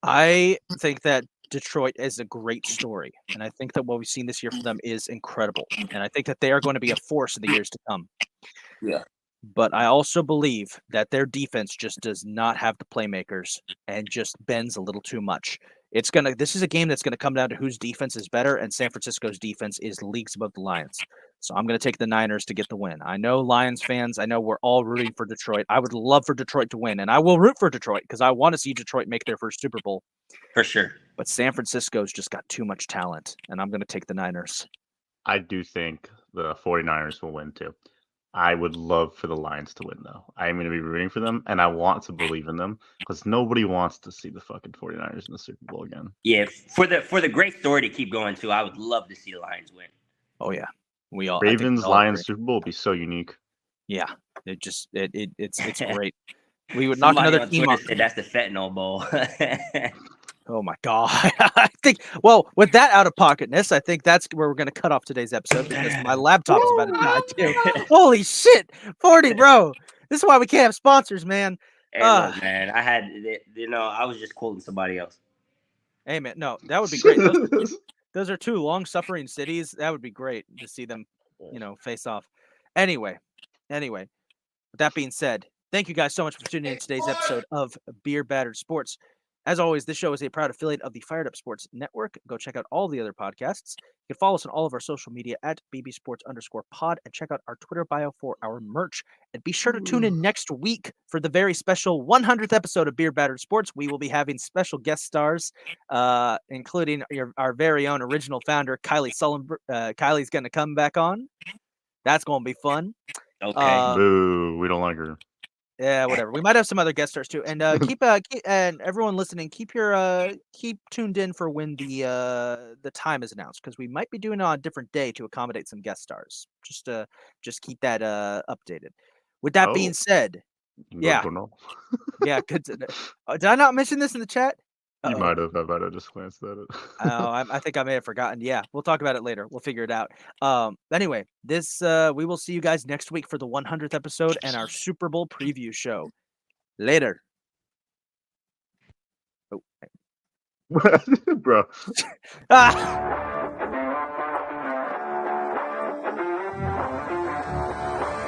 I think that Detroit is a great story, and I think that what we've seen this year for them is incredible, and I think that they are going to be a force in the years to come. Yeah. But I also believe that their defense just does not have the playmakers and just bends a little too much. This is a game that's gonna come down to whose defense is better, and San Francisco's defense is leagues above the Lions. So I'm gonna take the Niners to get the win. I know Lions fans, I know we're all rooting for Detroit. I would love for Detroit to win, and I will root for Detroit because I want to see Detroit make their first Super Bowl. For sure. But San Francisco's just got too much talent, and I'm gonna take the Niners. I do think the 49ers will win too. I would love for the Lions to win, though. I'm going to be rooting for them, and I want to believe in them because nobody wants to see the fucking 49ers in the Super Bowl again. Yeah, for the great story to keep going to, I would love to see the Lions win. Oh yeah, we all Ravens Lions Super Bowl would be so unique. Yeah, it's great. We would knock another team off. That's the fentanyl bowl. Oh my god! I think. Well, with that out of pocketness, I think that's where we're gonna cut off today's episode because my laptop is about to die too. Holy shit, 40, bro! This is why we can't have sponsors, man. Hey, look, man, I was just quoting somebody else. Hey, man, no, that would be great. Those are two long-suffering cities. That would be great to see them, face off. Anyway, with that being said, thank you guys so much for tuning in to today's episode of Beer Battered Sports. As always, this show is a proud affiliate of the Fired Up Sports Network. Go check out all the other podcasts. You can follow us on all of our social media at bbsports_pod and check out our Twitter bio for our merch. And be sure to tune in next week for the very special 100th episode of Beer Battered Sports. We will be having special guest stars, including our very own original founder, Kylie Sullenberg. Kylie's going to come back on. That's going to be fun. Okay. Boo, we don't like her. Yeah, whatever. We might have some other guest stars too, and keep and everyone listening, keep tuned in for when the time is announced because we might be doing it on a different day to accommodate some guest stars. Just keep that updated. With that being said, yeah, good. Did I not mention this in the chat? You might have. I might have just glanced at it. I think I may have forgotten. Yeah, we'll talk about it later. We'll figure it out. Anyway, we will see you guys next week for the 100th episode and our Super Bowl preview show. Later. Oh. Bro.